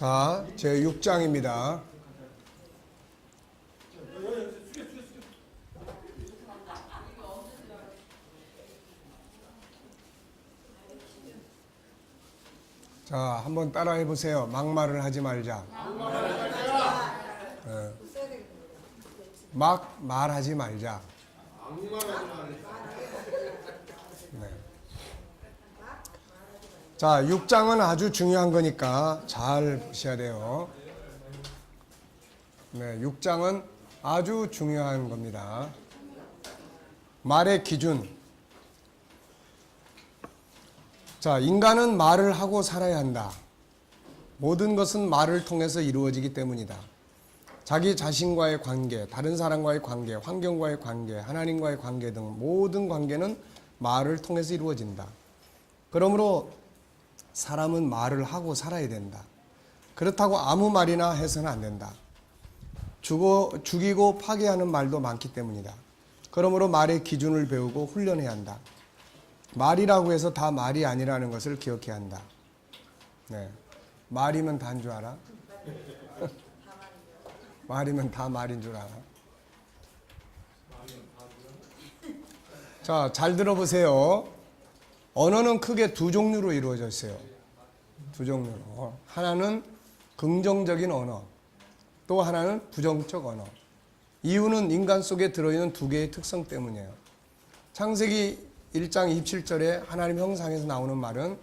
자, 제 6장입니다. 자, 한번 따라해 보세요. 막말을 하지 말자. 막 말하지 말자. 네. 자, 6장은 아주 중요한 거니까 잘 보셔야 돼요. 네, 6장은 아주 중요한 겁니다. 말의 기준. 자, 인간은 말을 하고 살아야 한다. 모든 것은 말을 통해서 이루어지기 때문이다. 자기 자신과의 관계, 다른 사람과의 관계, 환경과의 관계, 하나님과의 관계 등 모든 관계는 말을 통해서 이루어진다. 그러므로 사람은 말을 하고 살아야 된다. 그렇다고 아무 말이나 해서는 안 된다. 죽이고 파괴하는 말도 많기 때문이다. 그러므로 말의 기준을 배우고 훈련해야 한다. 말이라고 해서 다 말이 아니라는 것을 기억해야 한다. 네. 말이면 다인 줄 알아? 말이면 다 말인 줄 알아? 자, 잘 들어보세요. 언어는 크게 두 종류로 이루어져 있어요. 두 종류로. 하나는 긍정적인 언어, 또 하나는 부정적 언어. 이유는 인간 속에 들어있는 두 개의 특성 때문이에요. 창세기 1장 27절에 하나님 형상에서 나오는 말은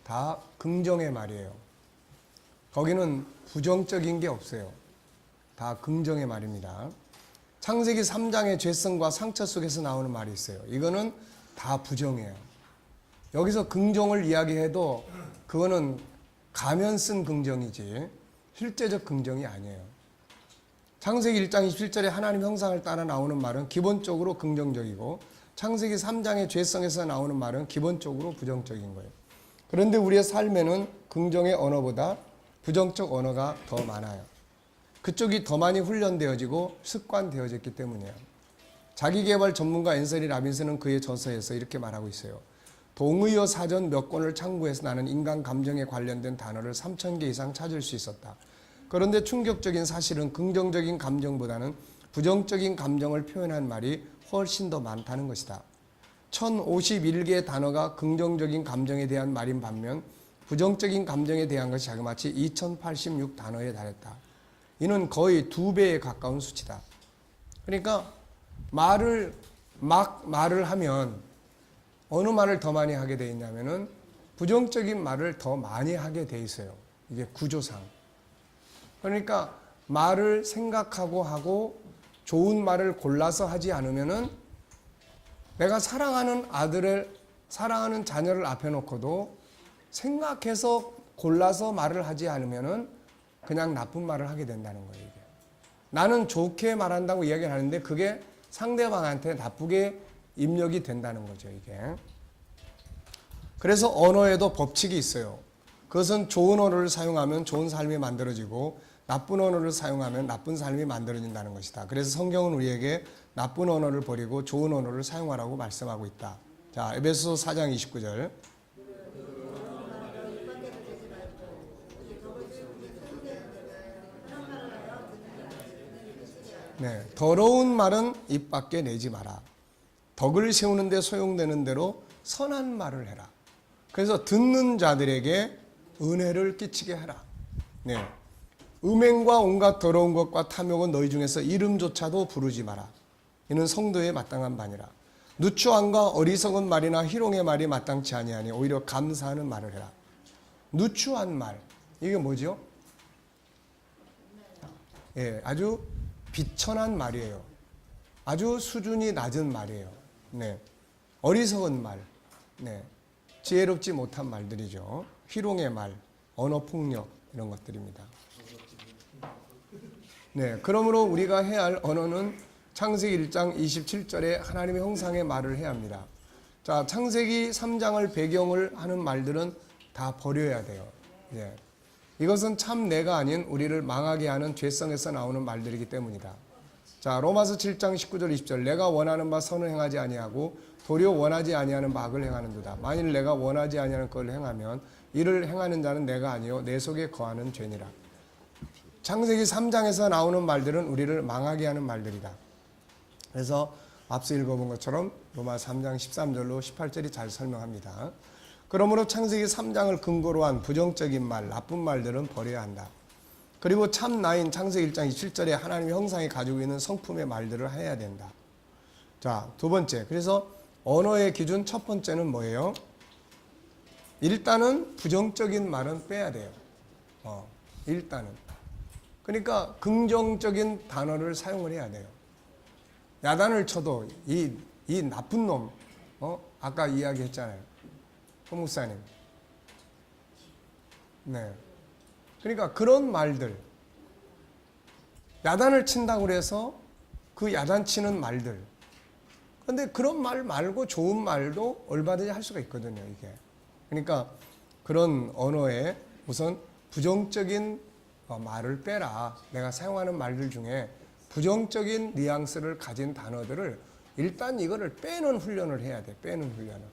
다 긍정의 말이에요. 거기는 부정적인 게 없어요. 다 긍정의 말입니다. 창세기 3장의 죄성과 상처 속에서 나오는 말이 있어요. 이거는 다 부정이에요. 여기서 긍정을 이야기해도 그거는 가면 쓴 긍정이지 실제적 긍정이 아니에요. 창세기 1장 27절에 하나님 형상을 따라 나오는 말은 기본적으로 긍정적이고 창세기 3장의 죄성에서 나오는 말은 기본적으로 부정적인 거예요. 그런데 우리의 삶에는 긍정의 언어보다 부정적 언어가 더 많아요. 그쪽이 더 많이 훈련되어지고 습관되어졌기 때문이에요. 자기개발 전문가 앤서니 라빈슨은 그의 저서에서 이렇게 말하고 있어요. 동의어 사전 몇 권을 참고해서 나는 인간 감정에 관련된 단어를 3,000개 이상 찾을 수 있었다. 그런데 충격적인 사실은 긍정적인 감정보다는 부정적인 감정을 표현한 말이 훨씬 더 많다는 것이다. 1051개의 단어가 긍정적인 감정에 대한 말인 반면 부정적인 감정에 대한 것이 자그마치 2086 단어에 달했다. 이는 거의 2배에 가까운 수치다. 그러니까 말을 하면 어느 말을 더 많이 하게 돼 있냐면은 부정적인 말을 더 많이 하게 돼 있어요. 이게 구조상. 그러니까 말을 생각하고 하고 좋은 말을 골라서 하지 않으면은 내가 사랑하는 사랑하는 자녀를 앞에 놓고도 생각해서 골라서 말을 하지 않으면은 그냥 나쁜 말을 하게 된다는 거예요. 이게. 나는 좋게 말한다고 이야기를 하는데 그게 상대방한테 나쁘게 입력이 된다는 거죠. 이게. 그래서 언어에도 법칙이 있어요. 그것은 좋은 언어를 사용하면 좋은 삶이 만들어지고 나쁜 언어를 사용하면 나쁜 삶이 만들어진다는 것이다. 그래서 성경은 우리에게 나쁜 언어를 버리고 좋은 언어를 사용하라고 말씀하고 있다. 자, 에베소서 4장 29절. 네, 더러운 말은 입 밖에 내지 마라. 덕을 세우는 데 소용되는 대로 선한 말을 해라. 그래서 듣는 자들에게 은혜를 끼치게 하라. 네. 음행과 온갖 더러운 것과 탐욕은 너희 중에서 이름조차도 부르지 마라. 이는 성도의 마땅한 바니라. 누추함과 어리석은 말이나 희롱의 말이 마땅치 아니하니 오히려 감사하는 말을 해라. 누추한 말. 이게 뭐죠? 예, 아주 비천한 말이에요. 아주 수준이 낮은 말이에요. 네. 어리석은 말. 네. 지혜롭지 못한 말들이죠. 희롱의 말, 언어폭력 이런 것들입니다. 네, 그러므로 우리가 해야 할 언어는 창세기 1장 27절에 하나님의 형상의 말을 해야 합니다. 자, 창세기 3장을 배경을 하는 말들은 다 버려야 돼요. 네. 이것은 참 내가 아닌 우리를 망하게 하는 죄성에서 나오는 말들이기 때문이다. 자, 로마서 7장 19절 20절 내가 원하는 바 선을 행하지 아니하고 도리어 원하지 아니하는 바 악을 행하는도다. 만일 내가 원하지 아니하는 것을 행하면 이를 행하는 자는 내가 아니요 내 속에 거하는 죄니라. 창세기 3장에서 나오는 말들은 우리를 망하게 하는 말들이다. 그래서 앞서 읽어본 것처럼 로마 3장 13절로 18절이 잘 설명합니다. 그러므로 창세기 3장을 근거로 한 부정적인 말, 나쁜 말들은 버려야 한다. 그리고 참 나인 창세기 1장 27절에 하나님의 형상이 가지고 있는 성품의 말들을 해야 된다. 자, 두 번째. 그래서 언어의 기준 첫 번째는 뭐예요? 일단은 부정적인 말은 빼야 돼요. 일단은. 그러니까 긍정적인 단어를 사용을 해야 돼요. 야단을 쳐도 이 나쁜 놈, 아까 이야기했잖아요. 호 목사님. 네. 그러니까 그런 말들, 야단을 친다고 그래서 그 야단치는 말들. 근데 그런 말 말고 좋은 말도 얼마든지 할 수가 있거든요, 이게. 그러니까 그런 언어에 우선 부정적인 말을 빼라. 내가 사용하는 말들 중에 부정적인 뉘앙스를 가진 단어들을 일단 이거를 빼는 훈련을 해야 돼. 빼는 훈련을.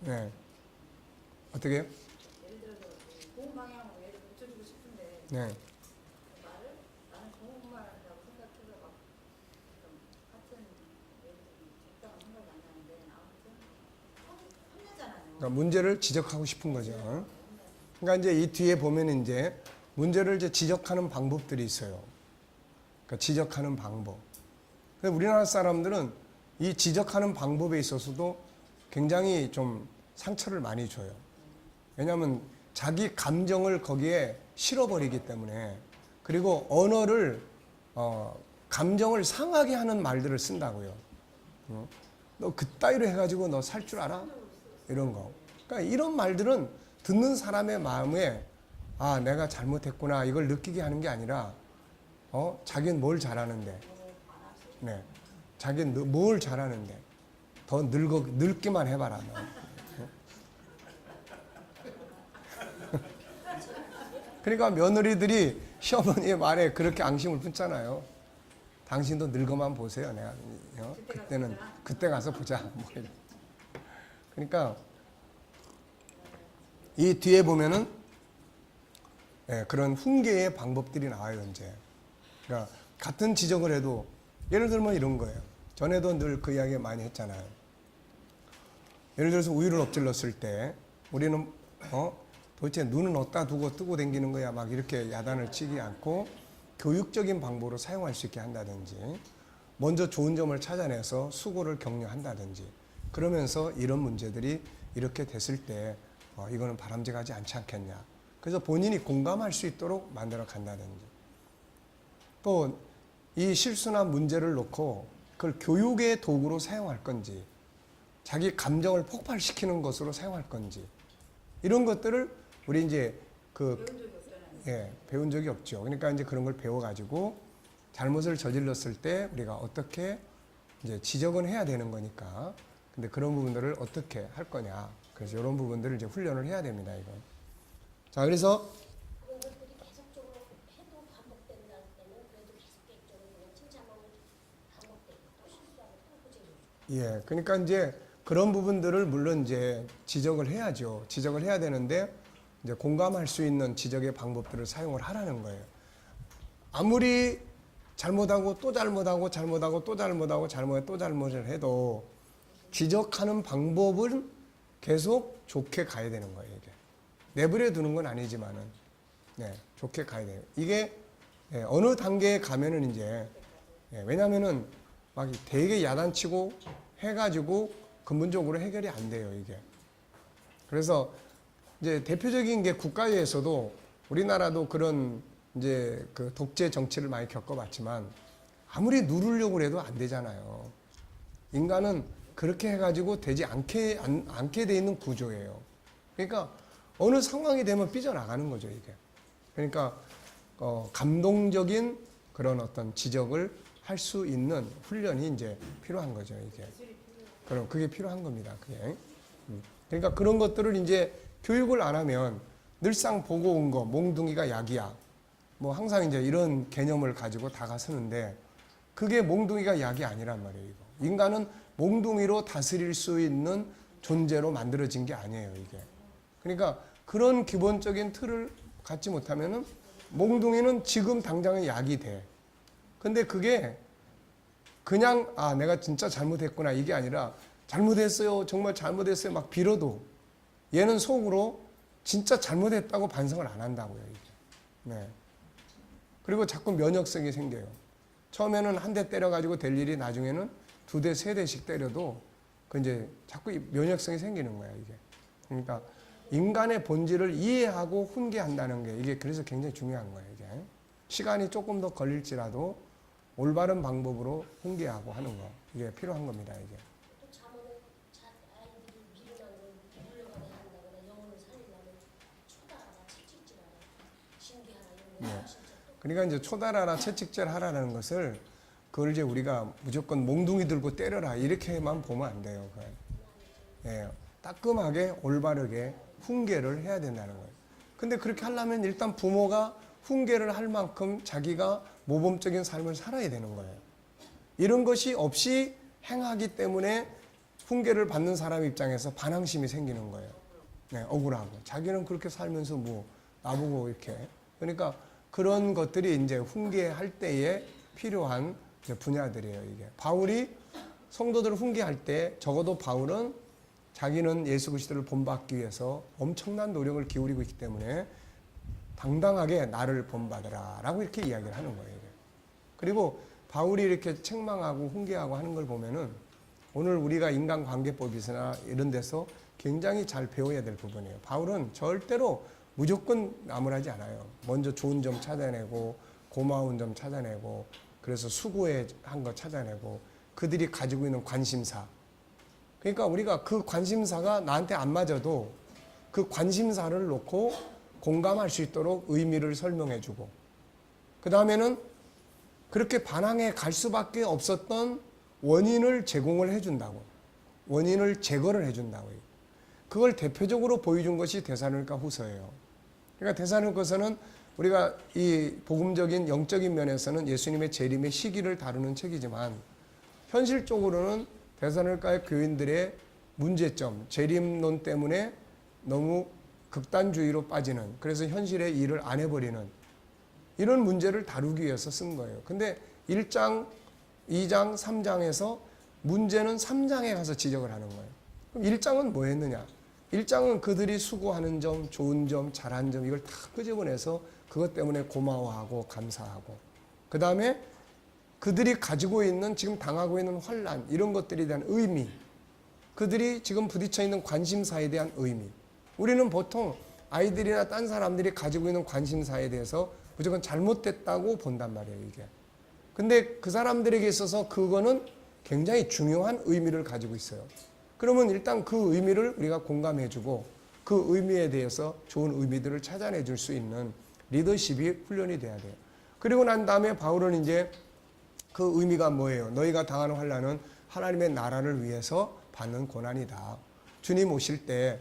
네. 어떻게 해요? 예를 들어서 좋은 방향으로 얘를 붙여주고 싶은데 네. 말을 나는 좋은 말 한다고 생각해서 막 같은 예를 들면 적당한 생각이 안 나는데 아무튼 혼내잖아요. 그러니까 문제를 지적하고 싶은 거죠. 그러니까 이제 이 뒤에 보면 이제 문제를 이제 지적하는 방법들이 있어요. 그러니까 지적하는 방법. 근데 우리나라 사람들은 이 지적하는 방법에 있어서도 굉장히 좀 상처를 많이 줘요. 왜냐하면 자기 감정을 거기에 실어버리기 때문에. 그리고 언어를 감정을 상하게 하는 말들을 쓴다고요. 너 그따위로 해가지고 너 살 줄 알아? 이런 거. 그러니까 이런 말들은 듣는 사람의 마음에 아 내가 잘못했구나 이걸 느끼게 하는 게 아니라 자기는 뭘 잘하는데, 네, 자기는 뭘 잘하는데 더 늙기만 해봐라. 그러니까 며느리들이 시어머니의 말에 그렇게 앙심을 품잖아요. 당신도 늙어만 보세요. 내가 그때는 그때 가서 보자. 뭐 그러니까 이 뒤에 보면은 그런 훈계의 방법들이 나와요. 이제 그러니까 같은 지적을 해도 예를 들면 이런 거예요. 전에도 늘 그 이야기 많이 했잖아요. 예를 들어서 우유를 엎질렀을 때 우리는 도대체 눈은 어디다 두고 뜨고 댕기는 거야 막 이렇게 야단을 치지 않고 교육적인 방법으로 사용할 수 있게 한다든지 먼저 좋은 점을 찾아내서 수고를 격려한다든지 그러면서 이런 문제들이 이렇게 됐을 때 이거는 바람직하지 않지 않겠냐. 그래서 본인이 공감할 수 있도록 만들어 간다든지 또 이 실수나 문제를 놓고 그걸 교육의 도구로 사용할 건지 자기 감정을 폭발시키는 것으로 사용할 건지 이런 것들을 우리 이제 배운 적이 없죠. 그러니까 이제 그런 걸 배워가지고 잘못을 저질렀을 때 우리가 어떻게 이제 지적은 해야 되는 거니까. 근데 그런 부분들을 어떻게 할 거냐. 그래서 이런 부분들을 이제 훈련을 해야 됩니다. 이거. 자, 그래서 그런 것들이 계속적으로 해도 반복된다 때는 그래도 계속적으로 그냥 칭찬하면 반복되고 또 실수하고 또 고치고. 예, 그러니까 이제 그런 부분들을 물론 이제 지적을 해야죠. 지적을 해야 되는데 이제 공감할 수 있는 지적의 방법들을 사용을 하라는 거예요. 아무리 잘못하고 또 잘못하고 잘못하고 또 잘못하고 잘못해 또 잘못을 해도 지적하는 방법은 계속 좋게 가야 되는 거예요. 이게 내버려 두는 건 아니지만은 좋게 가야 돼요. 이게 어느 단계에 가면은 이제 왜냐하면은 막 되게 야단치고 해가지고 근본적으로 해결이 안 돼요. 이게 그래서 이제 대표적인 게 국가에서도 우리나라도 그런 이제 그 독재 정치를 많이 겪어봤지만 아무리 누르려고 해도 안 되잖아요. 인간은 그렇게 해가지고 되지 않게 돼 있는 구조예요. 그러니까 어느 상황이 되면 삐져나가는 거죠, 이게. 그러니까 감동적인 그런 어떤 지적을 할 수 있는 훈련이 이제 필요한 거죠, 이게. 그럼 그게 필요한 겁니다, 그게. 그러니까 그런 것들을 이제 교육을 안 하면 늘상 보고 온 거, 몽둥이가 약이야. 뭐 항상 이제 이런 개념을 가지고 다가서는데 그게 몽둥이가 약이 아니란 말이에요, 이거. 인간은 몽둥이로 다스릴 수 있는 존재로 만들어진 게 아니에요, 이게. 그러니까 그런 기본적인 틀을 갖지 못하면은 몽둥이는 지금 당장은 약이 돼. 근데 그게 그냥 아 내가 진짜 잘못했구나 이게 아니라 잘못했어요, 정말 잘못했어요 막 빌어도 얘는 속으로 진짜 잘못했다고 반성을 안 한다고요, 이게. 네. 그리고 자꾸 면역성이 생겨요. 처음에는 한 대 때려가지고 될 일이 나중에는 2대, 3대씩 때려도 그 이제 자꾸 면역성이 생기는 거야, 이게. 그러니까 인간의 본질을 이해하고 훈계한다는 게 이게 그래서 굉장히 중요한 거예요, 이게. 시간이 조금 더 걸릴지라도 올바른 방법으로 훈계하고 하는 거 이게 필요한 겁니다, 이게. 또 자문을 아이들이 미련한 걸 물러가게 한다거나 영혼을 살리려면 초다하라, 채찍질하라, 징계하라 이런 거 하시죠. 그러니까 이제 초달하라, 채찍질하라는 것을 그걸 이제 우리가 무조건 몽둥이 들고 때려라 이렇게만 보면 안 돼요. 예, 따끔하게 올바르게 훈계를 해야 된다는 거예요. 근데 그렇게 하려면 일단 부모가 훈계를 할 만큼 자기가 모범적인 삶을 살아야 되는 거예요. 이런 것이 없이 행하기 때문에 훈계를 받는 사람 입장에서 반항심이 생기는 거예요. 네, 억울하고. 자기는 그렇게 살면서 뭐 나보고 이렇게. 그러니까 그런 것들이 이제 훈계할 때에 필요한 분야들이에요, 이게. 바울이 성도들을 훈계할 때 적어도 바울은 자기는 예수 그리스도를 본받기 위해서 엄청난 노력을 기울이고 있기 때문에 당당하게 나를 본받으라 라고 이렇게 이야기를 하는 거예요. 그리고 바울이 이렇게 책망하고 훈계하고 하는 걸 보면은 오늘 우리가 인간관계법이나 이런 데서 굉장히 잘 배워야 될 부분이에요. 바울은 절대로 무조건 나무라지 않아요. 먼저 좋은 점 찾아내고 고마운 점 찾아내고 그래서 수고한 거 찾아내고 그들이 가지고 있는 관심사. 그러니까 우리가 그 관심사가 나한테 안 맞아도 그 관심사를 놓고 공감할 수 있도록 의미를 설명해주고 그 다음에는 그렇게 반항해 갈 수밖에 없었던 원인을 제공을 해준다고. 원인을 제거를 해준다고요. 그걸 대표적으로 보여준 것이 데살로니가 후서예요. 그러니까 데살로니가서는 우리가 이 복음적인 영적인 면에서는 예수님의 재림의 시기를 다루는 책이지만 현실적으로는 데살로니가의 교인들의 문제점, 재림론 때문에 너무 극단주의로 빠지는, 그래서 현실의 일을 안 해버리는 이런 문제를 다루기 위해서 쓴 거예요. 근데 1장, 2장, 3장에서 문제는 3장에 가서 지적을 하는 거예요. 그럼 1장은 뭐 했느냐? 1장은 그들이 수고하는 점, 좋은 점, 잘한 점 이걸 다 끄집어내서 그것 때문에 고마워하고 감사하고 그 다음에 그들이 가지고 있는 지금 당하고 있는 환난 이런 것들에 대한 의미, 그들이 지금 부딪혀 있는 관심사에 대한 의미. 우리는 보통 아이들이나 딴 사람들이 가지고 있는 관심사에 대해서 무조건 잘못됐다고 본단 말이에요, 이게. 근데 그 사람들에게 있어서 그거는 굉장히 중요한 의미를 가지고 있어요. 그러면 일단 그 의미를 우리가 공감해주고 그 의미에 대해서 좋은 의미들을 찾아내줄 수 있는 리더십이 훈련이 돼야 돼요. 그리고 난 다음에 바울은 이제 그 의미가 뭐예요? 너희가 당하는 환난은 하나님의 나라를 위해서 받는 고난이다. 주님 오실 때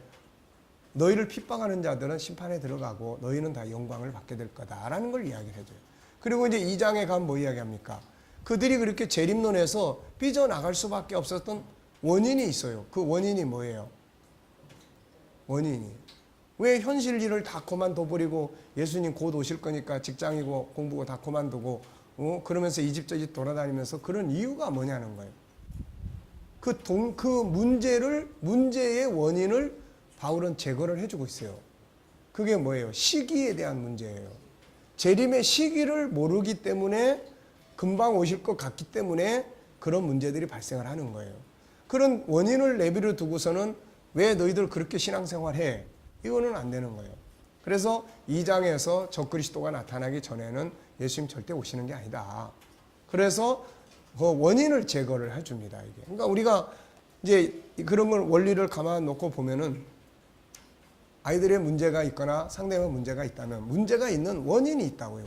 너희를 핍박하는 자들은 심판에 들어가고 너희는 다 영광을 받게 될 거다라는 걸 이야기를 해줘요. 그리고 이제 2장에 가면 뭐 이야기합니까? 그들이 그렇게 재림론에서 삐져나갈 수밖에 없었던 원인이 있어요. 그 원인이 뭐예요? 원인이. 왜 현실 일을 다 그만둬버리고 예수님 곧 오실 거니까 직장이고 공부고 다 그만두고 그러면서 이 집 저 집 돌아다니면서 그런 이유가 뭐냐는 거예요. 그 문제의 원인을 바울은 제거를 해주고 있어요. 그게 뭐예요? 시기에 대한 문제예요. 재림의 시기를 모르기 때문에 금방 오실 것 같기 때문에 그런 문제들이 발생을 하는 거예요. 그런 원인을 내버려 두고서는 왜 너희들 그렇게 신앙생활해? 이거는 안 되는 거예요. 그래서 2장에서 적그리스도가 나타나기 전에는 예수님 절대 오시는 게 아니다. 그래서 그 원인을 제거를 해줍니다. 이게. 그러니까 우리가 이제 그런 걸 원리를 가만 놓고 보면은 아이들의 문제가 있거나 상대방 문제가 있다면 문제가 있는 원인이 있다고요.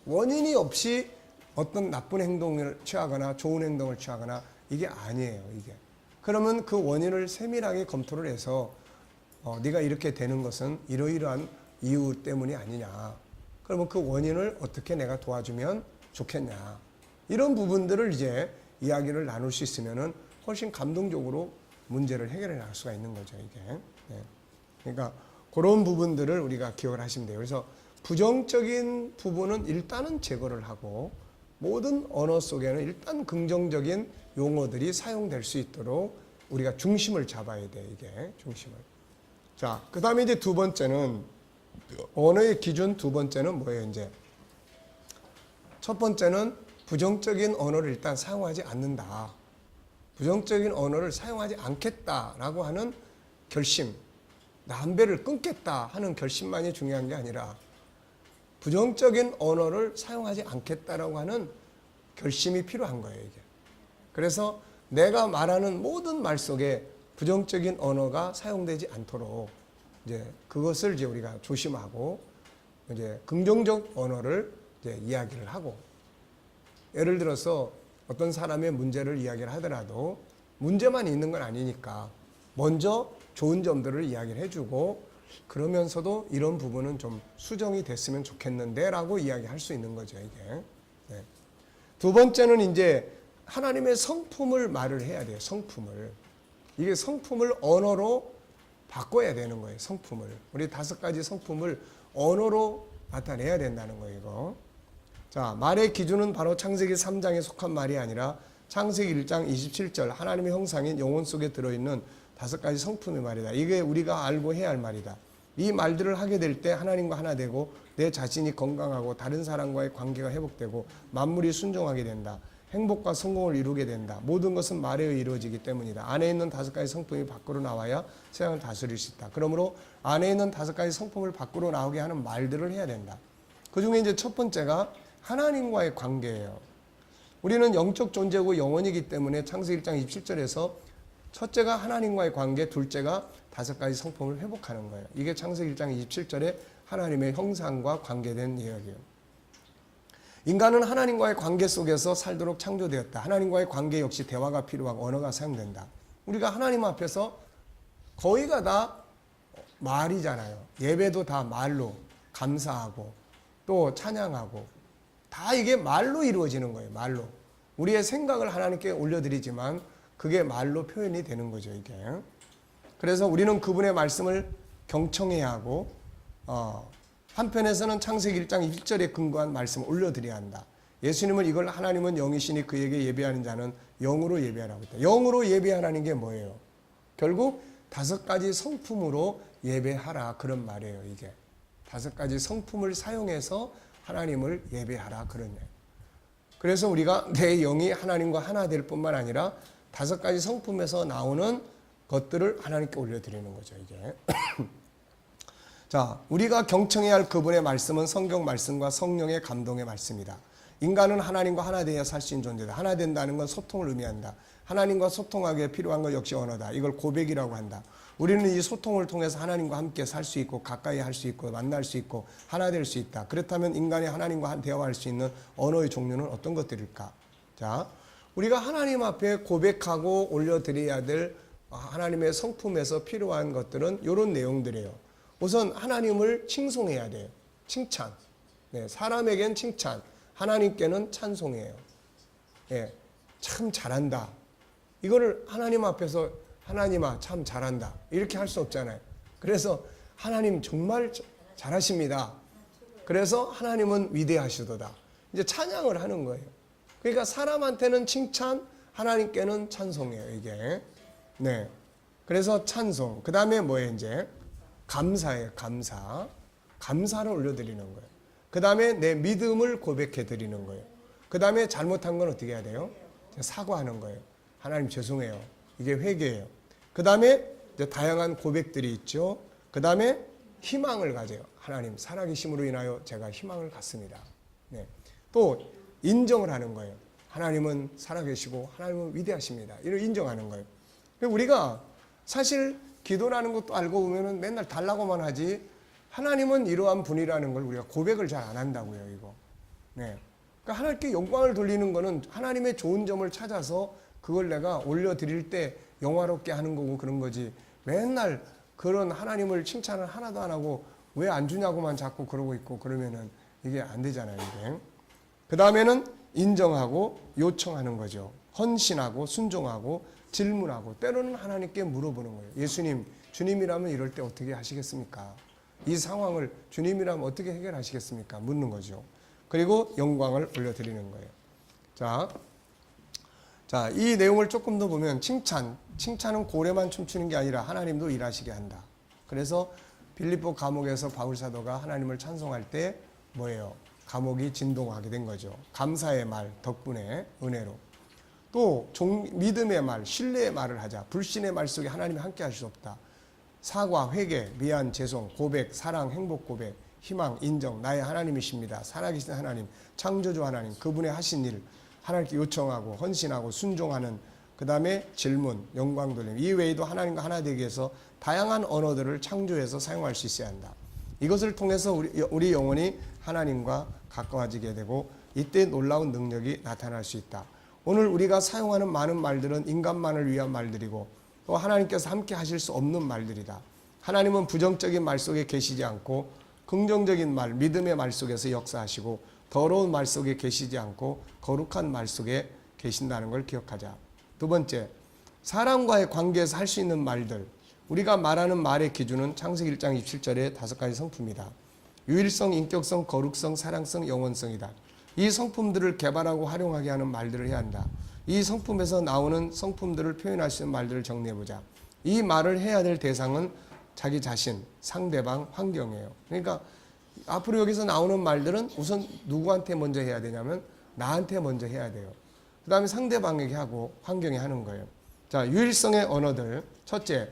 원인이 없이 어떤 나쁜 행동을 취하거나 좋은 행동을 취하거나 이게 아니에요. 이게. 그러면 그 원인을 세밀하게 검토를 해서 네가 이렇게 되는 것은 이러이러한 이유 때문이 아니냐. 그러면 그 원인을 어떻게 내가 도와주면 좋겠냐. 이런 부분들을 이제 이야기를 나눌 수 있으면은 훨씬 감동적으로 문제를 해결해 나갈 수가 있는 거죠, 이게. 네. 그러니까 그런 부분들을 우리가 기억을 하시면 돼요. 그래서 부정적인 부분은 일단은 제거를 하고 모든 언어 속에는 일단 긍정적인 용어들이 사용될 수 있도록 우리가 중심을 잡아야 돼, 이게 중심을. 자, 그 다음에 이제 두 번째는 언어의 기준 두 번째는 뭐예요, 이제? 첫 번째는 부정적인 언어를 일단 사용하지 않는다. 부정적인 언어를 사용하지 않겠다라고 하는 결심, 남배를 끊겠다 하는 결심만이 중요한 게 아니라 부정적인 언어를 사용하지 않겠다라고 하는 결심이 필요한 거예요, 이게. 그래서 내가 말하는 모든 말 속에 부정적인 언어가 사용되지 않도록 이제 그것을 이제 우리가 조심하고 이제 긍정적 언어를 이제 이야기를 하고, 예를 들어서 어떤 사람의 문제를 이야기를 하더라도 문제만 있는 건 아니니까 먼저 좋은 점들을 이야기를 해주고, 그러면서도 이런 부분은 좀 수정이 됐으면 좋겠는데 라고 이야기할 수 있는 거죠, 이게. 네. 두 번째는 이제 하나님의 성품을 말을 해야 돼요, 성품을. 이게 성품을 언어로 바꿔야 되는 거예요, 성품을. 우리 5가지 성품을 언어로 나타내야 된다는 거예요, 이거. 자, 말의 기준은 바로 창세기 3장에 속한 말이 아니라 창세기 1장 27절 하나님의 형상인 영혼 속에 들어있는 5가지 성품의 말이다. 이게 우리가 알고 해야 할 말이다. 이 말들을 하게 될 때 하나님과 하나 되고 내 자신이 건강하고 다른 사람과의 관계가 회복되고 만물이 순종하게 된다. 행복과 성공을 이루게 된다. 모든 것은 말에 의해 이루어지기 때문이다. 안에 있는 5가지 성품이 밖으로 나와야 세상을 다스릴 수 있다. 그러므로 안에 있는 5가지 성품을 밖으로 나오게 하는 말들을 해야 된다. 그 중에 이제 첫 번째가 하나님과의 관계예요. 우리는 영적 존재고 영혼이기 때문에 창세기 1장 27절에서 첫째가 하나님과의 관계, 둘째가 5가지 성품을 회복하는 거예요. 이게 창세기 1장 27절에 하나님의 형상과 관계된 이야기예요. 인간은 하나님과의 관계 속에서 살도록 창조되었다. 하나님과의 관계 역시 대화가 필요하고 언어가 사용된다. 우리가 하나님 앞에서 거의가 다 말이잖아요. 예배도 다 말로 감사하고 또 찬양하고 다 이게 말로 이루어지는 거예요. 말로. 우리의 생각을 하나님께 올려드리지만 그게 말로 표현이 되는 거죠, 이게. 그래서 우리는 그분의 말씀을 경청해야 하고 한편에서는 창세기 1장 1절에 근거한 말씀을 올려드려야 한다. 예수님은 이걸 하나님은 영이시니 그에게 예배하는 자는 영으로 예배하라고 했다. 영으로 예배하라는 게 뭐예요? 결국 5가지 성품으로 예배하라, 그런 말이에요, 이게. 5가지 성품을 사용해서 하나님을 예배하라, 그런 얘기예요. 그래서 우리가 내 영이 하나님과 하나 될 뿐만 아니라 5가지 성품에서 나오는 것들을 하나님께 올려드리는 거죠, 이게. 자, 우리가 경청해야 할 그분의 말씀은 성경 말씀과 성령의 감동의 말씀이다. 인간은 하나님과 하나 되어야 살 수 있는 존재다. 하나 된다는 건 소통을 의미한다. 하나님과 소통하기에 필요한 것 역시 언어다. 이걸 고백이라고 한다. 우리는 이 소통을 통해서 하나님과 함께 살 수 있고 가까이 할 수 있고 만날 수 있고 하나 될 수 있다. 그렇다면 인간이 하나님과 대화할 수 있는 언어의 종류는 어떤 것들일까? 자, 우리가 하나님 앞에 고백하고 올려드려야 될 하나님의 성품에서 필요한 것들은 이런 내용들이에요. 우선 하나님을 칭송해야 돼요. 칭찬. 네, 사람에겐 칭찬, 하나님께는 찬송이에요. 예, 참 잘한다. 이거를 하나님 앞에서 하나님아 참 잘한다 이렇게 할 수 없잖아요. 그래서 하나님 정말 잘하십니다. 그래서 하나님은 위대하시도다. 이제 찬양을 하는 거예요. 그러니까 사람한테는 칭찬, 하나님께는 찬송이에요, 이게. 네. 그래서 찬송. 그 다음에 뭐예요, 이제? 감사예요, 감사. 감사를 올려드리는 거예요. 그 다음에 내 믿음을 고백해 드리는 거예요. 그 다음에 잘못한 건 어떻게 해야 돼요? 사과하는 거예요. 하나님 죄송해요. 이게 회개예요. 그 다음에 다양한 고백들이 있죠. 그 다음에 희망을 가져요. 하나님 살아계심으로 인하여 제가 희망을 갖습니다. 네. 또 인정을 하는 거예요. 하나님은 살아계시고 하나님은 위대하십니다. 이걸 인정하는 거예요. 우리가 사실 기도라는 것도 알고 보면은 맨날 달라고만 하지 하나님은 이러한 분이라는 걸 우리가 고백을 잘 안 한다고요, 이거. 네. 그러니까 하나님께 영광을 돌리는 거는 하나님의 좋은 점을 찾아서 그걸 내가 올려드릴 때 영화롭게 하는 거고 그런 거지. 맨날 그런 하나님을 칭찬을 하나도 안 하고 왜 안 주냐고만 자꾸 그러고 있고 그러면은 이게 안 되잖아요, 이게. 그 다음에는 인정하고 요청하는 거죠. 헌신하고 순종하고 질문하고 때로는 하나님께 물어보는 거예요. 예수님, 주님이라면 이럴 때 어떻게 하시겠습니까? 이 상황을 주님이라면 어떻게 해결하시겠습니까? 묻는 거죠. 그리고 영광을 올려드리는 거예요. 자, 이 내용을 조금 더 보면 칭찬은 고래만 춤추는 게 아니라 하나님도 일하시게 한다. 그래서 빌립보 감옥에서 바울 사도가 하나님을 찬송할 때 뭐예요? 감옥이 진동하게 된 거죠. 감사의 말 덕분에 은혜로. 또 믿음의 말, 신뢰의 말을 하자. 불신의 말 속에 하나님이 함께 하실 수 없다. 사과, 회개, 미안, 죄송, 고백, 사랑, 행복 고백, 희망, 인정, 나의 하나님이십니다. 살아계신 하나님, 창조주 하나님, 그분의 하신 일 하나님께 요청하고 헌신하고 순종하는, 그 다음에 질문, 영광 돌림. 이 외에도 하나님과 하나 되기 위해서 다양한 언어들을 창조해서 사용할 수 있어야 한다. 이것을 통해서 우리 영혼이 하나님과 가까워지게 되고 이때 놀라운 능력이 나타날 수 있다. 오늘 우리가 사용하는 많은 말들은 인간만을 위한 말들이고 또 하나님께서 함께 하실 수 없는 말들이다. 하나님은 부정적인 말 속에 계시지 않고 긍정적인 말, 믿음의 말 속에서 역사하시고 더러운 말 속에 계시지 않고 거룩한 말 속에 계신다는 걸 기억하자. 두 번째, 사람과의 관계에서 할 수 있는 말들. 우리가 말하는 말의 기준은 창세기 1장 27절의 5가지 성품이다. 유일성, 인격성, 거룩성, 사랑성, 영원성이다. 이 성품들을 개발하고 활용하게 하는 말들을 해야 한다. 이 성품에서 나오는 성품들을 표현할 수 있는 말들을 정리해보자. 이 말을 해야 될 대상은 자기 자신, 상대방, 환경이에요. 그러니까 앞으로 여기서 나오는 말들은 우선 누구한테 먼저 해야 되냐면 나한테 먼저 해야 돼요. 그 다음에 상대방에게 하고 환경에 하는 거예요. 자, 유일성의 언어들. 첫째,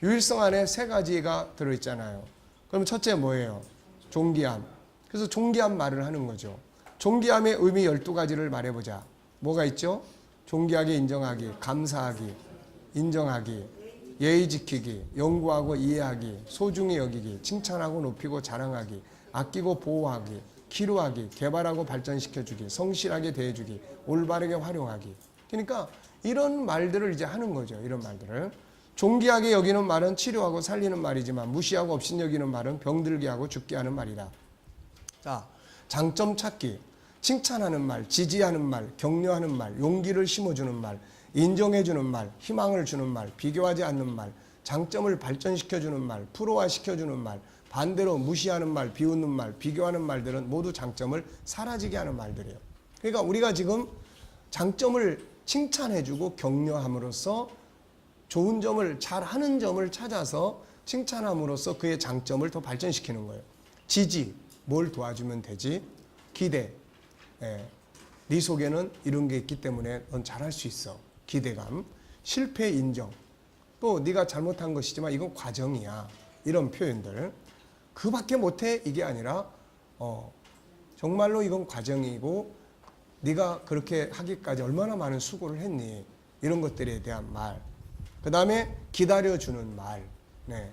유일성 안에 3가지가 들어있잖아요. 그럼 첫째 뭐예요? 존귀함. 그래서 존귀한 말을 하는 거죠. 존귀함의 의미 12가지를 말해보자. 뭐가 있죠? 존귀하게 인정하기, 감사하기, 인정하기, 예의 지키기, 연구하고 이해하기, 소중히 여기기, 칭찬하고 높이고 자랑하기, 아끼고 보호하기, 기루하기, 개발하고 발전시켜주기, 성실하게 대해주기, 올바르게 활용하기. 그러니까 이런 말들을 이제 하는 거죠. 이런 말들을. 존귀하게 여기는 말은 치료하고 살리는 말이지만 무시하고 업신여기는 말은 병들게 하고 죽게 하는 말이다. 자, 장점 찾기. 칭찬하는 말, 지지하는 말, 격려하는 말, 용기를 심어주는 말, 인정해주는 말, 희망을 주는 말, 비교하지 않는 말, 장점을 발전시켜주는 말, 프로화시켜주는 말, 반대로 무시하는 말, 비웃는 말, 비교하는 말들은 모두 장점을 사라지게 하는 말들이에요. 그러니까 우리가 지금 장점을 칭찬해주고 격려함으로써 좋은 점을, 잘하는 점을 찾아서 칭찬함으로써 그의 장점을 더 발전시키는 거예요. 지지, 뭘 도와주면 되지? 기대, 네 속에는 이런 게 있기 때문에 넌 잘할 수 있어. 기대감, 실패 인정, 또 네가 잘못한 것이지만 이건 과정이야. 이런 표현들. 그밖에 못해 이게 아니라 정말로 이건 과정이고 네가 그렇게 하기까지 얼마나 많은 수고를 했니? 이런 것들에 대한 말. 그 다음에 기다려주는 말. 네.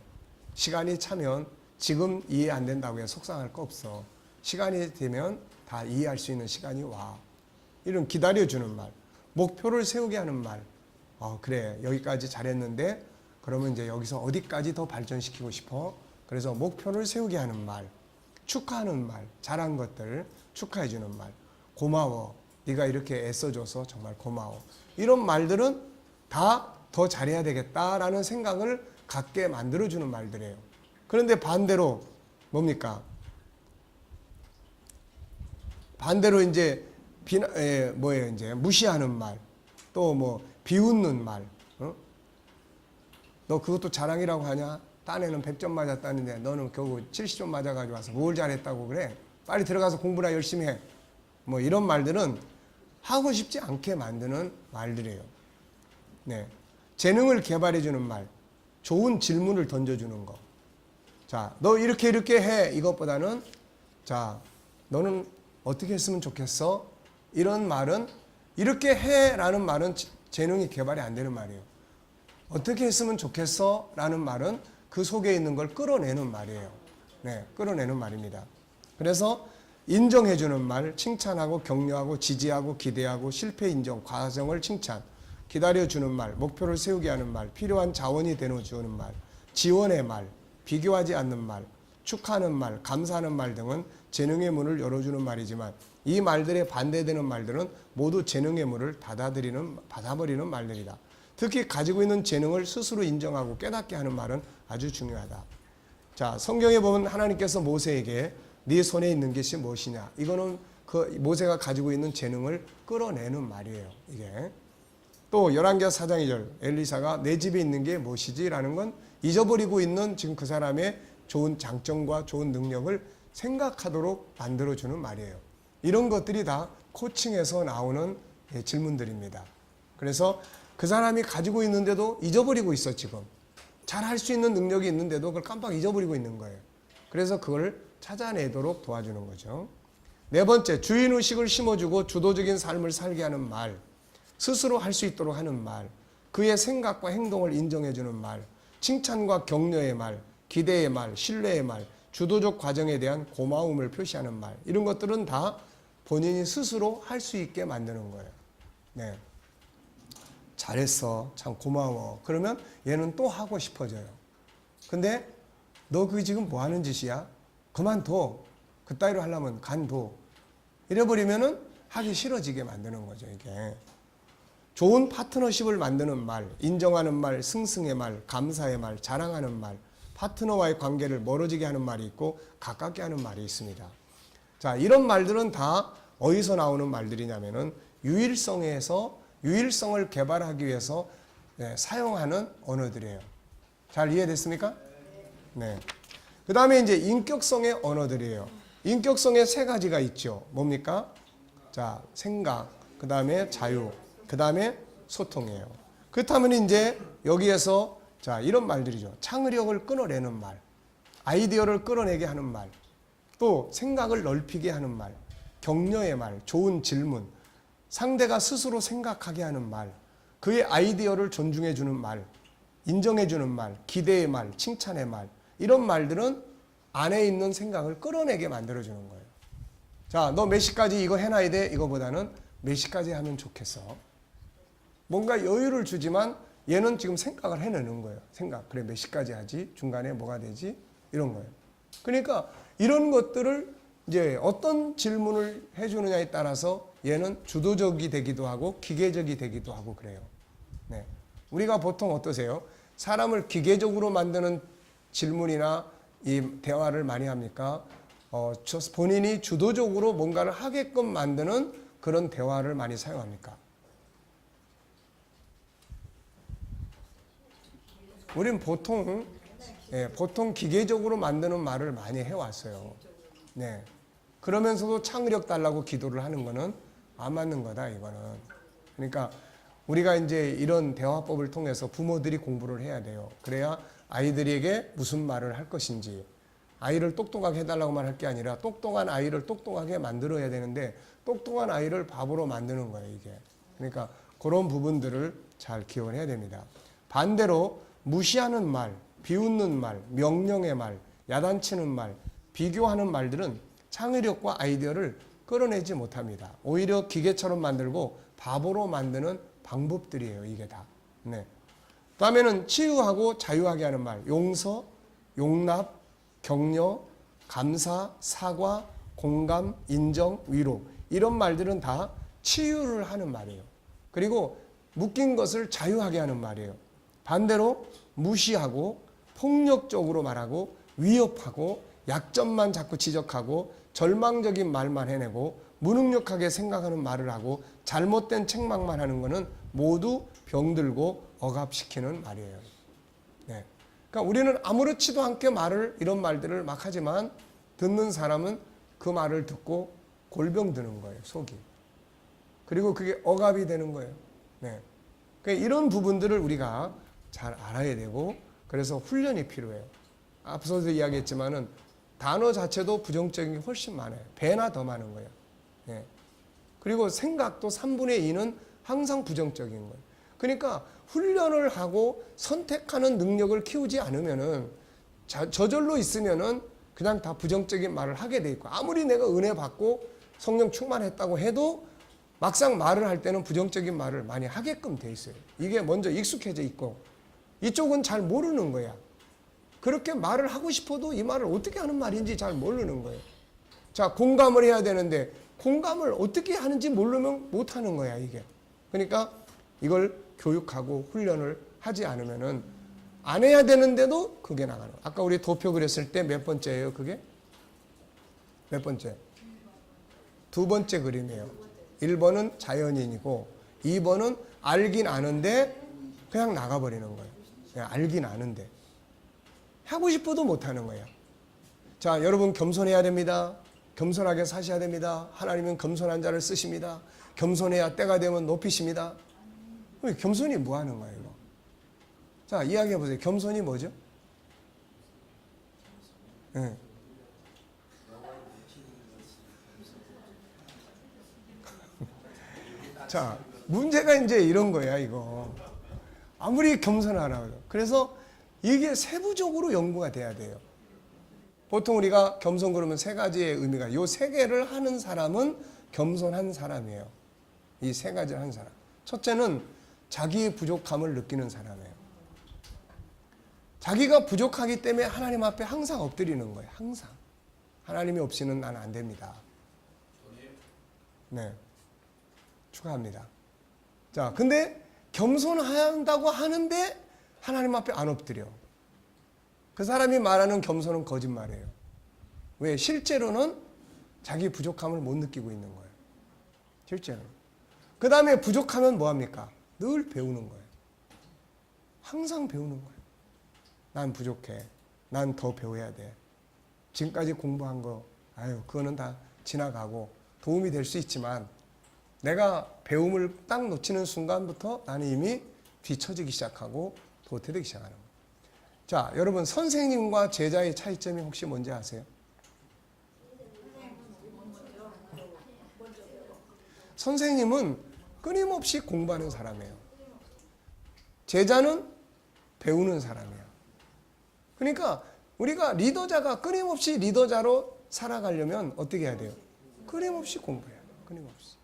시간이 차면 지금 이해 안 된다고 해서 속상할 거 없어. 시간이 되면 다 이해할 수 있는 시간이 와. 이런 기다려주는 말. 목표를 세우게 하는 말. 그래, 여기까지 잘했는데 그러면 이제 여기서 어디까지 더 발전시키고 싶어? 그래서 목표를 세우게 하는 말. 축하하는 말. 잘한 것들 축하해주는 말. 고마워. 네가 이렇게 애써줘서 정말 고마워. 이런 말들은 다 더 잘해야 되겠다라는 생각을 갖게 만들어주는 말들이에요. 그런데 반대로 뭡니까? 반대로 이제 뭐예요? 이제 무시하는 말, 또 뭐 비웃는 말. 너 그것도 자랑이라고 하냐? 딴 애는 100점 맞았다는데 너는 겨우 70점 맞아가지고 와서 뭘 잘했다고 그래? 빨리 들어가서 공부나 열심히 해. 뭐 이런 말들은 하고 싶지 않게 만드는 말들이에요. 네, 재능을 개발해주는 말, 좋은 질문을 던져주는 거. 자, 너 이렇게 해. 이것보다는 자, 너는 어떻게 했으면 좋겠어? 이런 말은, 이렇게 해라는 말은 재능이 개발이 안 되는 말이에요. 어떻게 했으면 좋겠어? 라는 말은 그 속에 있는 걸 끌어내는 말이에요. 네, 끌어내는 말입니다. 그래서 인정해주는 말, 칭찬하고 격려하고 지지하고 기대하고 실패 인정, 과정을 칭찬, 기다려주는 말, 목표를 세우게 하는 말, 필요한 자원이 되어주는 말, 지원의 말, 비교하지 않는 말, 축하하는 말, 감사하는 말 등은 재능의 문을 열어주는 말이지만 이 말들에 반대되는 말들은 모두 재능의 문을 닫아버리는 말들이다. 특히 가지고 있는 재능을 스스로 인정하고 깨닫게 하는 말은 아주 중요하다. 자, 성경에 보면 하나님께서 모세에게 네 손에 있는 것이 무엇이냐. 이거는 그 모세가 가지고 있는 재능을 끌어내는 말이에요. 이게. 또 열왕기하 4장 2절 엘리사가 내 집에 있는 게 무엇이지? 라는 건 잊어버리고 있는 지금 그 사람의 좋은 장점과 좋은 능력을 생각하도록 만들어주는 말이에요. 이런 것들이 다 코칭에서 나오는 질문들입니다. 그래서 그 사람이 가지고 있는데도 잊어버리고 있어 지금. 잘 할 수 있는 능력이 있는데도 그걸 깜빡 잊어버리고 있는 거예요. 그래서 그걸 찾아내도록 도와주는 거죠. 네 번째, 주인의식을 심어주고 주도적인 삶을 살게 하는 말. 스스로 할 수 있도록 하는 말. 그의 생각과 행동을 인정해주는 말. 칭찬과 격려의 말. 기대의 말. 신뢰의 말. 주도적 과정에 대한 고마움을 표시하는 말. 이런 것들은 다 본인이 스스로 할 수 있게 만드는 거예요. 네. 잘했어. 참 고마워. 그러면 얘는 또 하고 싶어져요. 근데 너 그게 지금 뭐 하는 짓이야? 그만둬. 그따위로 하려면 간둬. 이래버리면은 하기 싫어지게 만드는 거죠, 이게. 좋은 파트너십을 만드는 말, 인정하는 말, 승승의 말, 감사의 말, 자랑하는 말, 파트너와의 관계를 멀어지게 하는 말이 있고 가깝게 하는 말이 있습니다. 자, 이런 말들은 다 어디서 나오는 말들이냐면은 유일성을 개발하기 위해서 사용하는 언어들이에요. 잘 이해됐습니까? 네. 그 다음에 이제 인격성의 언어들이에요. 인격성에 세 가지가 있죠. 뭡니까? 자, 생각, 그 다음에 자유, 그 다음에 소통이에요. 그렇다면 이제 여기에서 자, 이런 말들이죠. 창의력을 끌어내는 말, 아이디어를 끌어내게 하는 말, 또 생각을 넓히게 하는 말, 격려의 말, 좋은 질문, 상대가 스스로 생각하게 하는 말, 그의 아이디어를 존중해 주는 말, 인정해 주는 말, 기대의 말, 칭찬의 말, 이런 말들은 안에 있는 생각을 끌어내게 만들어 주는 거예요. 자, 너 몇 시까지 이거 해놔야 돼? 이거보다는 몇 시까지 하면 좋겠어. 뭔가 여유를 주지만 얘는 지금 생각을 해내는 거예요. 생각. 그래, 몇 시까지 하지? 중간에 뭐가 되지? 이런 거예요. 그러니까 이런 것들을 이제 어떤 질문을 해주느냐에 따라서 얘는 주도적이 되기도 하고 기계적이 되기도 하고 그래요. 네. 우리가 보통 어떠세요? 사람을 기계적으로 만드는 질문이나 이 대화를 많이 합니까? 본인이 주도적으로 뭔가를 하게끔 만드는 그런 대화를 많이 사용합니까? 우린 보통 기계적으로 만드는 말을 많이 해왔어요. 네. 그러면서도 창의력 달라고 기도를 하는 거는 안 맞는 거다, 이거는. 그러니까 우리가 이제 이런 대화법을 통해서 부모들이 공부를 해야 돼요. 그래야 아이들에게 무슨 말을 할 것인지, 아이를 똑똑하게 해달라고 말할 게 아니라 똑똑한 아이를 똑똑하게 만들어야 되는데 똑똑한 아이를 바보로 만드는 거예요, 이게. 그러니까 그런 부분들을 잘 기억을 해야 됩니다. 반대로 무시하는 말, 비웃는 말, 명령의 말, 야단치는 말, 비교하는 말들은 창의력과 아이디어를 끌어내지 못합니다. 오히려 기계처럼 만들고 바보로 만드는 방법들이에요, 이게 다. 네. 다음에는 치유하고 자유하게 하는 말, 용서, 용납, 격려, 감사, 사과, 공감, 인정, 위로, 이런 말들은 다 치유를 하는 말이에요. 그리고 묶인 것을 자유하게 하는 말이에요. 반대로 무시하고 폭력적으로 말하고 위협하고 약점만 자꾸 지적하고 절망적인 말만 해내고 무능력하게 생각하는 말을 하고 잘못된 책망만 하는 것은 모두 병들고 억압시키는 말이에요. 네. 그러니까 우리는 아무렇지도 않게 이런 말들을 막 하지만 듣는 사람은 그 말을 듣고 골병 드는 거예요, 속이. 그리고 그게 억압이 되는 거예요. 네. 그러니까 이런 부분들을 우리가 잘 알아야 되고, 그래서 훈련이 필요해요. 앞서도 이야기했지만은 단어 자체도 부정적인 게 훨씬 많아요. 배나 더 많은 거예요. 네. 그리고 생각도 3분의 2는 항상 부정적인 거예요. 그러니까 훈련을 하고 선택하는 능력을 키우지 않으면은 저절로 있으면은 그냥 다 부정적인 말을 하게 돼 있고, 아무리 내가 은혜 받고 성령 충만했다고 해도 막상 말을 할 때는 부정적인 말을 많이 하게끔 돼 있어요. 이게 먼저 익숙해져 있고 이쪽은 잘 모르는 거야. 그렇게 말을 하고 싶어도 이 말을 어떻게 하는 말인지 잘 모르는 거예요. 자, 공감을 해야 되는데 공감을 어떻게 하는지 모르면 못 하는 거야, 이게. 그러니까 이걸 교육하고 훈련을 하지 않으면은 안 해야 되는데도 그게 나가는 거예요. 아까 우리 도표 그렸을 때 몇 번째예요, 그게? 몇 번째? 두 번째 그림이에요. 1번은 자연인이고 2번은 알긴 아는데 그냥 나가버리는 거예요. 그냥 알긴 아는데. 하고 싶어도 못하는 거예요. 자, 여러분 겸손해야 됩니다. 겸손하게 사셔야 됩니다. 하나님은 겸손한 자를 쓰십니다. 겸손해야 때가 되면 높이십니다. 겸손이 뭐 하는 거예요, 이거? 자, 이야기해 보세요. 겸손이 뭐죠? 네. 자, 문제가 이제 이런 거야, 이거. 아무리 겸손하라고. 그래서 이게 세부적으로 연구가 돼야 돼요. 보통 우리가 겸손 그러면 세 가지의 의미가, 요 세 개를 하는 사람은 겸손한 사람이에요. 이 세 가지를 하는 사람. 첫째는 자기의 부족함을 느끼는 사람이에요. 자기가 부족하기 때문에 하나님 앞에 항상 엎드리는 거예요. 항상. 하나님이 없이는 난 안 됩니다. 네. 축하합니다. 자, 근데 겸손한다고 하는데 하나님 앞에 안 엎드려. 그 사람이 말하는 겸손은 거짓말이에요. 왜? 실제로는 자기 부족함을 못 느끼고 있는 거예요. 실제로. 그 다음에 부족하면 뭐합니까? 늘 배우는 거예요. 항상 배우는 거예요. 난 부족해. 난 더 배워야 돼. 지금까지 공부한 거, 그거는 다 지나가고 도움이 될 수 있지만 내가 배움을 딱 놓치는 순간부터 나는 이미 뒤처지기 시작하고 도태되기 시작하는 거예요. 자, 여러분 선생님과 제자의 차이점이 혹시 뭔지 아세요? 선생님은 끊임없이 공부하는 사람이에요. 제자는 배우는 사람이에요. 그러니까 우리가 리더자가 끊임없이 리더자로 살아가려면 어떻게 해야 돼요? 끊임없이 공부해야 돼요. 끊임없이.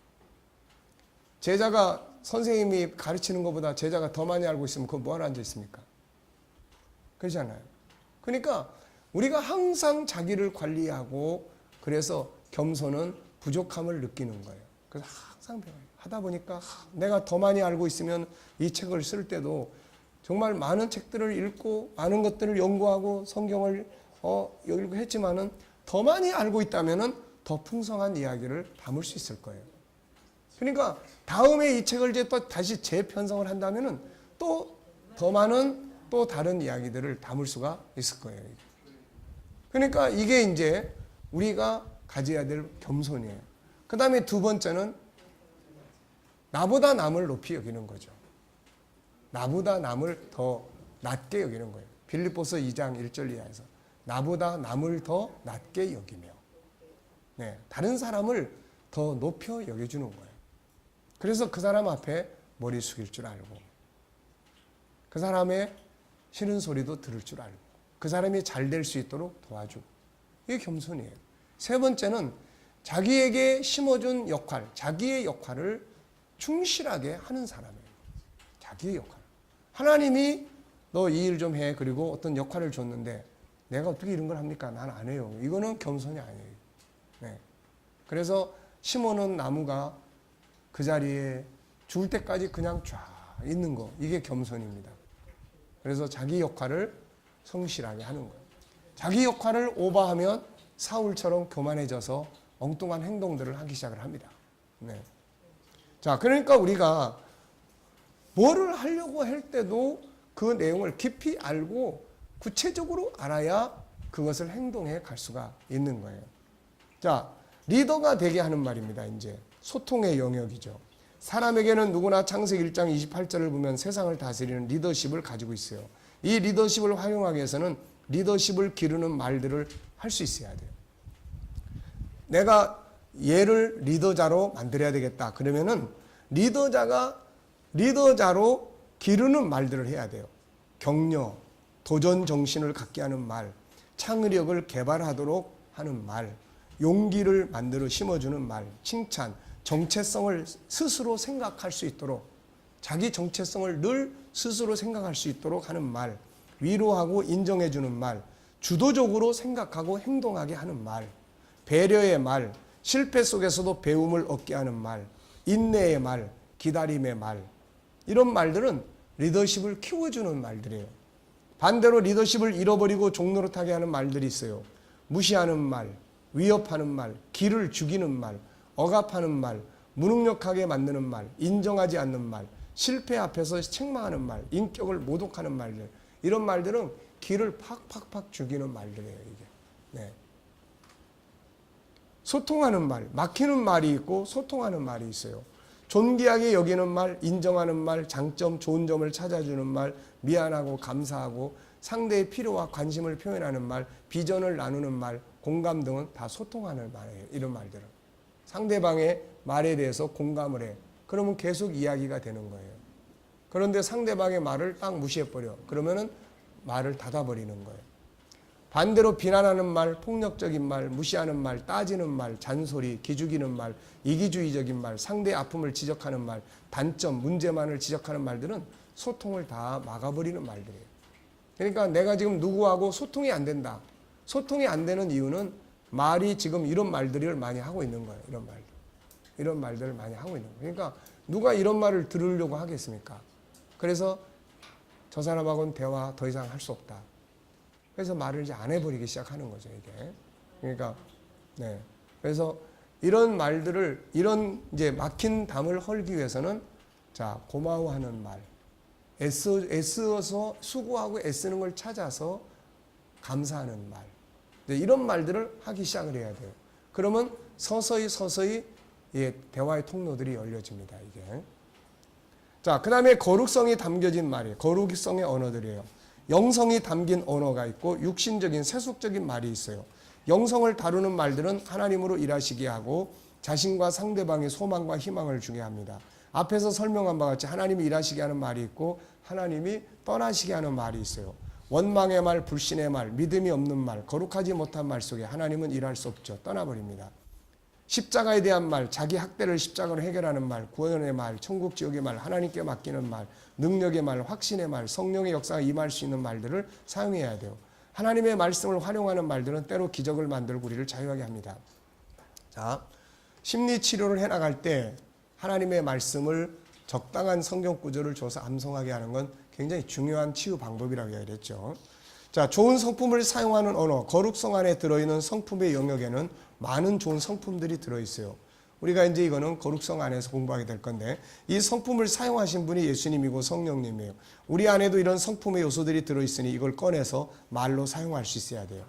제자가 선생님이 가르치는 것보다 제자가 더 많이 알고 있으면 그거 뭐하러 앉아 있습니까? 그렇잖아요. 그러니까 우리가 항상 자기를 관리하고 그래서 겸손은 부족함을 느끼는 거예요. 그래서 항상 배워요. 하다 보니까 내가 더 많이 알고 있으면 이 책을 쓸 때도 정말 많은 책들을 읽고 많은 것들을 연구하고 성경을 읽고 했지만은 더 많이 알고 있다면은 더 풍성한 이야기를 담을 수 있을 거예요. 그러니까 다음에 이 책을 이제 또 다시 재편성을 한다면은 또 더 많은 또 다른 이야기들을 담을 수가 있을 거예요. 그러니까 이게 이제 우리가 가져야 될 겸손이에요. 그 다음에 두 번째는 나보다 남을 높이 여기는 거죠. 나보다 남을 더 낮게 여기는 거예요. 빌립보서 2장 1절 이하에서 나보다 남을 더 낮게 여기며, 네, 다른 사람을 더 높여 여겨주는 거예요. 그래서 그 사람 앞에 머리 숙일 줄 알고, 그 사람의 싫은 소리도 들을 줄 알고, 그 사람이 잘 될 수 있도록 도와주고, 이게 겸손이에요. 세 번째는 자기에게 심어준 역할, 자기의 역할을 충실하게 하는 사람이에요. 자기의 역할. 하나님이 너 이 일 좀 해. 그리고 어떤 역할을 줬는데 내가 어떻게 이런 걸 합니까? 난 안 해요. 이거는 겸손이 아니에요. 네. 그래서 심어놓은 나무가 그 자리에 죽을 때까지 그냥 쫙 있는 거, 이게 겸손입니다. 그래서 자기 역할을 성실하게 하는 거예요. 자기 역할을 오버하면 사울처럼 교만해져서 엉뚱한 행동들을 하기 시작을 합니다. 네. 자, 그러니까 우리가 뭐를 하려고 할 때도 그 내용을 깊이 알고 구체적으로 알아야 그것을 행동해 갈 수가 있는 거예요. 자, 리더가 되게 하는 말입니다. 이제 소통의 영역이죠. 사람에게는 누구나 창세기 1장 28절을 보면 세상을 다스리는 리더십을 가지고 있어요. 이 리더십을 활용하기 위해서는 리더십을 기르는 말들을 할 수 있어야 돼요. 내가 얘를 리더자로 만들어야 되겠다. 그러면은 리더자로 기르는 말들을 해야 돼요. 격려, 도전 정신을 갖게 하는 말, 창의력을 개발하도록 하는 말, 용기를 만들어 심어주는 말, 칭찬, 정체성을 스스로 생각할 수 있도록, 자기 정체성을 늘 스스로 생각할 수 있도록 하는 말, 위로하고 인정해주는 말, 주도적으로 생각하고 행동하게 하는 말, 배려의 말, 실패 속에서도 배움을 얻게 하는 말, 인내의 말, 기다림의 말, 이런 말들은 리더십을 키워주는 말들이에요. 반대로 리더십을 잃어버리고 종노릇하게 하는 말들이 있어요. 무시하는 말, 위협하는 말, 기를 죽이는 말, 억압하는 말, 무능력하게 만드는 말, 인정하지 않는 말, 실패 앞에서 책망하는 말, 인격을 모독하는 말들, 이런 말들은 기를 팍팍팍 죽이는 말들이에요. 이게. 네. 소통하는 말, 막히는 말이 있고 소통하는 말이 있어요. 존귀하게 여기는 말, 인정하는 말, 장점, 좋은 점을 찾아주는 말, 미안하고 감사하고 상대의 필요와 관심을 표현하는 말, 비전을 나누는 말, 공감 등은 다 소통하는 말이에요. 이런 말들은. 상대방의 말에 대해서 공감을 해. 그러면 계속 이야기가 되는 거예요. 그런데 상대방의 말을 딱 무시해버려. 그러면은 말을 닫아버리는 거예요. 반대로 비난하는 말, 폭력적인 말, 무시하는 말, 따지는 말, 잔소리, 기죽이는 말, 이기주의적인 말, 상대의 아픔을 지적하는 말, 단점, 문제만을 지적하는 말들은 소통을 다 막아버리는 말들이에요. 그러니까 내가 지금 누구하고 소통이 안 된다. 소통이 안 되는 이유는 말이 지금 이런 말들을 많이 하고 있는 거예요. 이런 말들. 이런 말들을 많이 하고 있는 거예요. 그러니까 누가 이런 말을 들으려고 하겠습니까? 그래서 저 사람하고는 대화 더 이상 할 수 없다. 그래서 말을 이제 안 해버리기 시작하는 거죠, 이게. 그러니까, 네. 그래서 이런 말들을, 이런 이제 막힌 담을 헐기 위해서는 자, 고마워하는 말. 애써서 수고하고 애쓰는 걸 찾아서 감사하는 말. 이런 말들을 하기 시작을 해야 돼요. 그러면 서서히 예, 대화의 통로들이 열려집니다, 이게. 자, 그 다음에 거룩성이 담겨진 말이에요. 거룩성의 언어들이에요. 영성이 담긴 언어가 있고 육신적인 세속적인 말이 있어요. 영성을 다루는 말들은 하나님으로 일하시게 하고 자신과 상대방의 소망과 희망을 주게 합니다. 앞에서 설명한 바와 같이 하나님이 일하시게 하는 말이 있고 하나님이 떠나시게 하는 말이 있어요. 원망의 말, 불신의 말, 믿음이 없는 말, 거룩하지 못한 말 속에 하나님은 일할 수 없죠. 떠나버립니다. 십자가에 대한 말, 자기 학대를 십자가로 해결하는 말, 구원의 말, 천국 지옥의 말, 하나님께 맡기는 말, 능력의 말, 확신의 말, 성령의 역사가 임할 수 있는 말들을 사용해야 돼요. 하나님의 말씀을 활용하는 말들은 때로 기적을 만들고 우리를 자유하게 합니다. 자, 심리치료를 해나갈 때 하나님의 말씀을 적당한 성경 구절을 줘서 암송하게 하는 건 굉장히 중요한 치유 방법이라고 이야기했죠. 자, 좋은 성품을 사용하는 언어, 거룩성 안에 들어있는 성품의 영역에는 많은 좋은 성품들이 들어있어요. 우리가 이제 이거는 거룩성 안에서 공부하게 될 건데 이 성품을 사용하신 분이 예수님이고 성령님이에요. 우리 안에도 이런 성품의 요소들이 들어있으니 이걸 꺼내서 말로 사용할 수 있어야 돼요.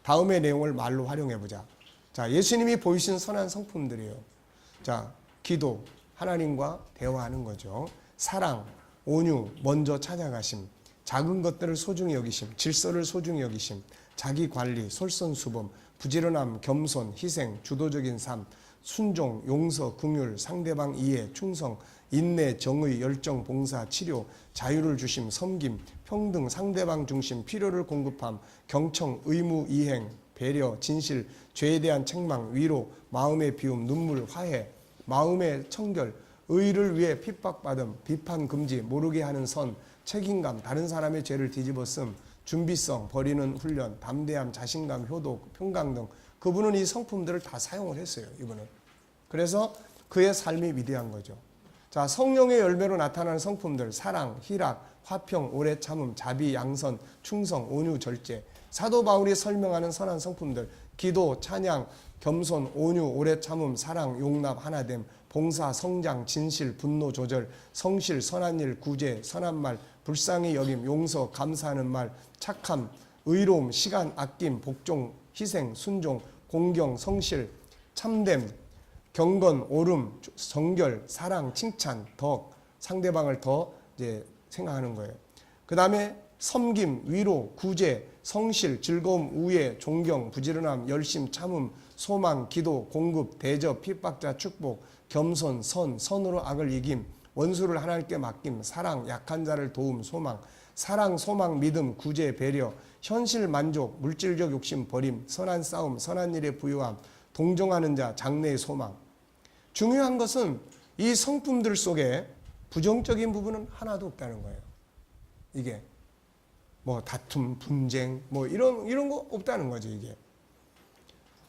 다음의 내용을 말로 활용해보자. 자, 예수님이 보이신 선한 성품들이에요. 자, 기도, 하나님과 대화하는 거죠. 사랑, 온유, 먼저 찾아가심, 작은 것들을 소중히 여기심, 질서를 소중히 여기심, 자기 관리, 솔선수범, 부지런함, 겸손, 희생, 주도적인 삶, 순종, 용서, 긍휼, 상대방 이해, 충성, 인내, 정의, 열정, 봉사, 치료, 자유를 주심, 섬김, 평등, 상대방 중심, 필요를 공급함, 경청, 의무, 이행, 배려, 진실, 죄에 대한 책망, 위로, 마음의 비움, 눈물, 화해, 마음의 청결, 의를 위해 핍박받음, 비판 금지, 모르게 하는 선, 책임감, 다른 사람의 죄를 뒤집어쓰m, 준비성, 버리는 훈련, 담대함, 자신감, 효도, 평강 등 그분은 이 성품들을 다 사용을 했어요. 이분은. 그래서 그의 삶이 위대한 거죠. 자, 성령의 열매로 나타나는 성품들, 사랑, 희락, 화평, 오래 참음, 자비, 양선, 충성, 온유, 절제. 사도 바울이 설명하는 선한 성품들, 기도, 찬양, 겸손, 온유, 오래 참음, 사랑, 용납, 하나됨, 봉사, 성장, 진실, 분노 조절, 성실, 선한 일, 구제, 선한 말, 불쌍히 여김, 용서, 감사하는 말, 착함, 의로움, 시간, 아낌, 복종, 희생, 순종, 공경, 성실, 참됨, 경건, 옳음, 정결, 사랑, 칭찬, 덕, 상대방을 더 이제 생각하는 거예요. 그 다음에 섬김, 위로, 구제, 성실, 즐거움, 우애, 존경, 부지런함, 열심, 참음, 소망, 기도, 공급, 대접, 핍박자, 축복, 겸손, 선으로 악을 이김, 원수를 하나님께 맡김, 사랑, 약한 자를 도움, 소망, 사랑, 소망, 믿음, 구제, 배려, 현실 만족, 물질적 욕심, 버림, 선한 싸움, 선한 일에 부유함, 동정하는 자, 장래의 소망. 중요한 것은 이 성품들 속에 부정적인 부분은 하나도 없다는 거예요. 이게 뭐 다툼, 분쟁, 뭐 이런 거 없다는 거죠, 이게.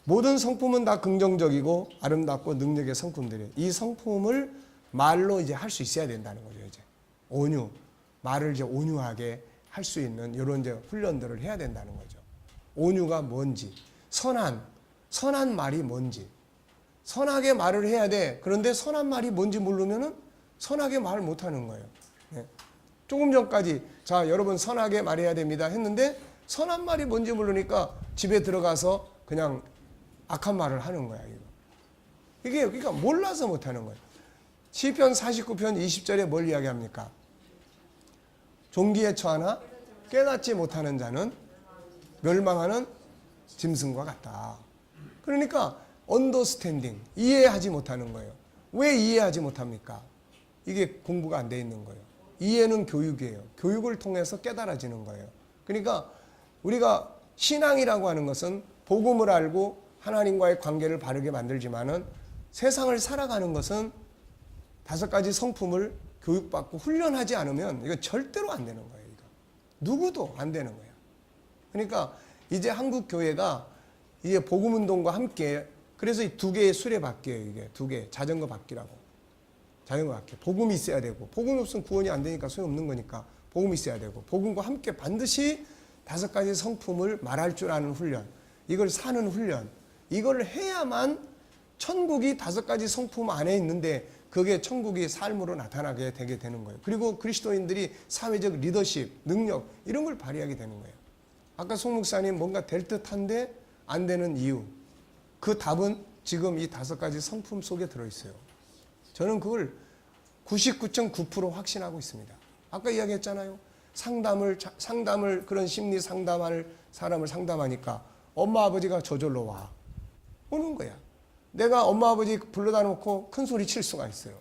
모든 성품은 다 긍정적이고 아름답고 능력의 성품들이에요. 이 성품을 말로 이제 할 수 있어야 된다는 거죠, 이제. 온유, 말을 이제 온유하게 할 수 있는 이런 이제 훈련들을 해야 된다는 거죠. 온유가 뭔지, 선한 말이 뭔지, 선하게 말을 해야 돼. 그런데 선한 말이 뭔지 모르면은 선하게 말을 못 하는 거예요. 네. 조금 전까지 자, 여러분 선하게 말해야 됩니다 했는데 선한 말이 뭔지 모르니까 집에 들어가서 그냥 악한 말을 하는 거야, 이거. 이게 그러니까 몰라서 못 하는 거예요. 시편 49편 20절에 뭘 이야기합니까? 종기에 처하나 깨닫지 못하는 자는 멸망하는 짐승과 같다. 그러니까 언더스탠딩, 이해하지 못하는 거예요. 왜 이해하지 못합니까? 이게 공부가 안 돼 있는 거예요. 이해는 교육이에요. 교육을 통해서 깨달아지는 거예요. 그러니까 우리가 신앙이라고 하는 것은 복음을 알고 하나님과의 관계를 바르게 만들지만은 세상을 살아가는 것은 5가지 성품을 교육받고 훈련하지 않으면 이건 절대로 안 되는 거예요. 이거. 누구도 안 되는 거예요. 그러니까 이제 한국 교회가 이제 복음 운동과 함께 그래서 이 2개의 수레바퀴예요. 이게 2개 자전거 바퀴라고. 자전거 바퀴. 복음이 있어야 되고 복음이 없으면 구원이 안 되니까 소용없는 거니까 복음이 있어야 되고 복음과 함께 반드시 5가지 성품을 말할 줄 아는 훈련, 이걸 사는 훈련, 이걸 해야만 천국이 5가지 성품 안에 있는데 그게 천국이 삶으로 나타나게 되게 되는 거예요. 그리고 그리스도인들이 사회적 리더십, 능력 이런 걸 발휘하게 되는 거예요. 아까 송 목사님 뭔가 될 듯한데 안 되는 이유, 그 답은 지금 이 5가지 성품 속에 들어있어요. 저는 그걸 99.9% 확신하고 있습니다. 아까 이야기했잖아요. 상담을 그런 심리 상담할 사람을 상담하니까 엄마 아버지가 저절로 오는 거야. 내가 엄마 아버지 불러다 놓고 큰 소리 칠 수가 있어요.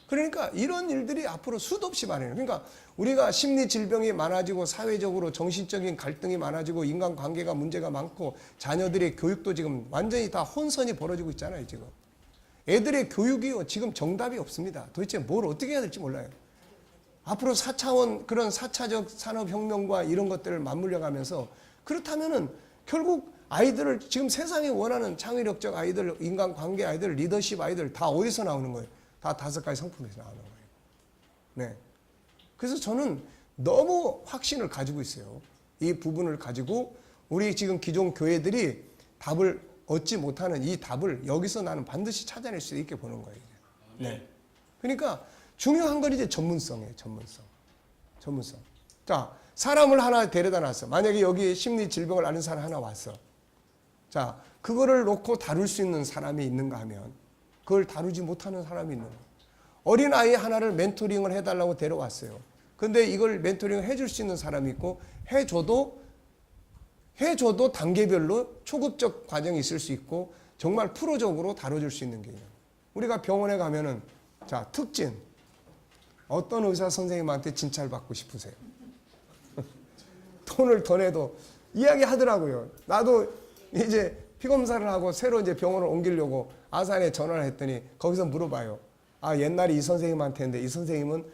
그러니까 이런 일들이 앞으로 수도 없이 많아요. 그러니까 우리가 심리 질병이 많아지고 사회적으로 정신적인 갈등이 많아지고 인간관계가 문제가 많고 자녀들의 교육도 지금 완전히 다 혼선이 벌어지고 있잖아요, 지금. 애들의 교육이요, 지금 정답이 없습니다. 도대체 뭘 어떻게 해야 될지 몰라요. 앞으로 4차원 그런 4차적 산업혁명과 이런 것들을 맞물려 가면서 그렇다면은 결국 아이들을 지금 세상이 원하는 창의력적 아이들, 인간관계 아이들, 리더십 아이들 다 어디서 나오는 거예요? 다 5가지 성품에서 나오는 거예요. 네. 그래서 저는 너무 확신을 가지고 있어요. 이 부분을 가지고 우리 지금 기존 교회들이 답을 얻지 못하는 이 답을 여기서 나는 반드시 찾아낼 수 있게 보는 거예요. 네. 그러니까 중요한 건 이제 전문성이에요. 전문성. 자, 사람을 하나 데려다 놨어. 만약에 여기 심리 질병을 앓는 사람 하나 왔어. 자, 그거를 놓고 다룰 수 있는 사람이 있는가 하면 그걸 다루지 못하는 사람이 있는 거예요. 어린아이 하나를 멘토링을 해달라고 데려왔어요. 근데 이걸 멘토링을 해줄 수 있는 사람이 있고 해줘도 단계별로 초급적 과정이 있을 수 있고 정말 프로적으로 다뤄줄 수 있는 게 있는 거예요. 우리가 병원에 가면은 자, 특진. 어떤 의사 선생님한테 진찰받고 싶으세요? 돈을 더 내도 이야기하더라고요. 나도 이제 피검사를 하고 새로 이제 병원을 옮기려고 아산에 전화를 했더니 거기서 물어봐요. 아, 옛날에 이 선생님한테 했는데 이 선생님은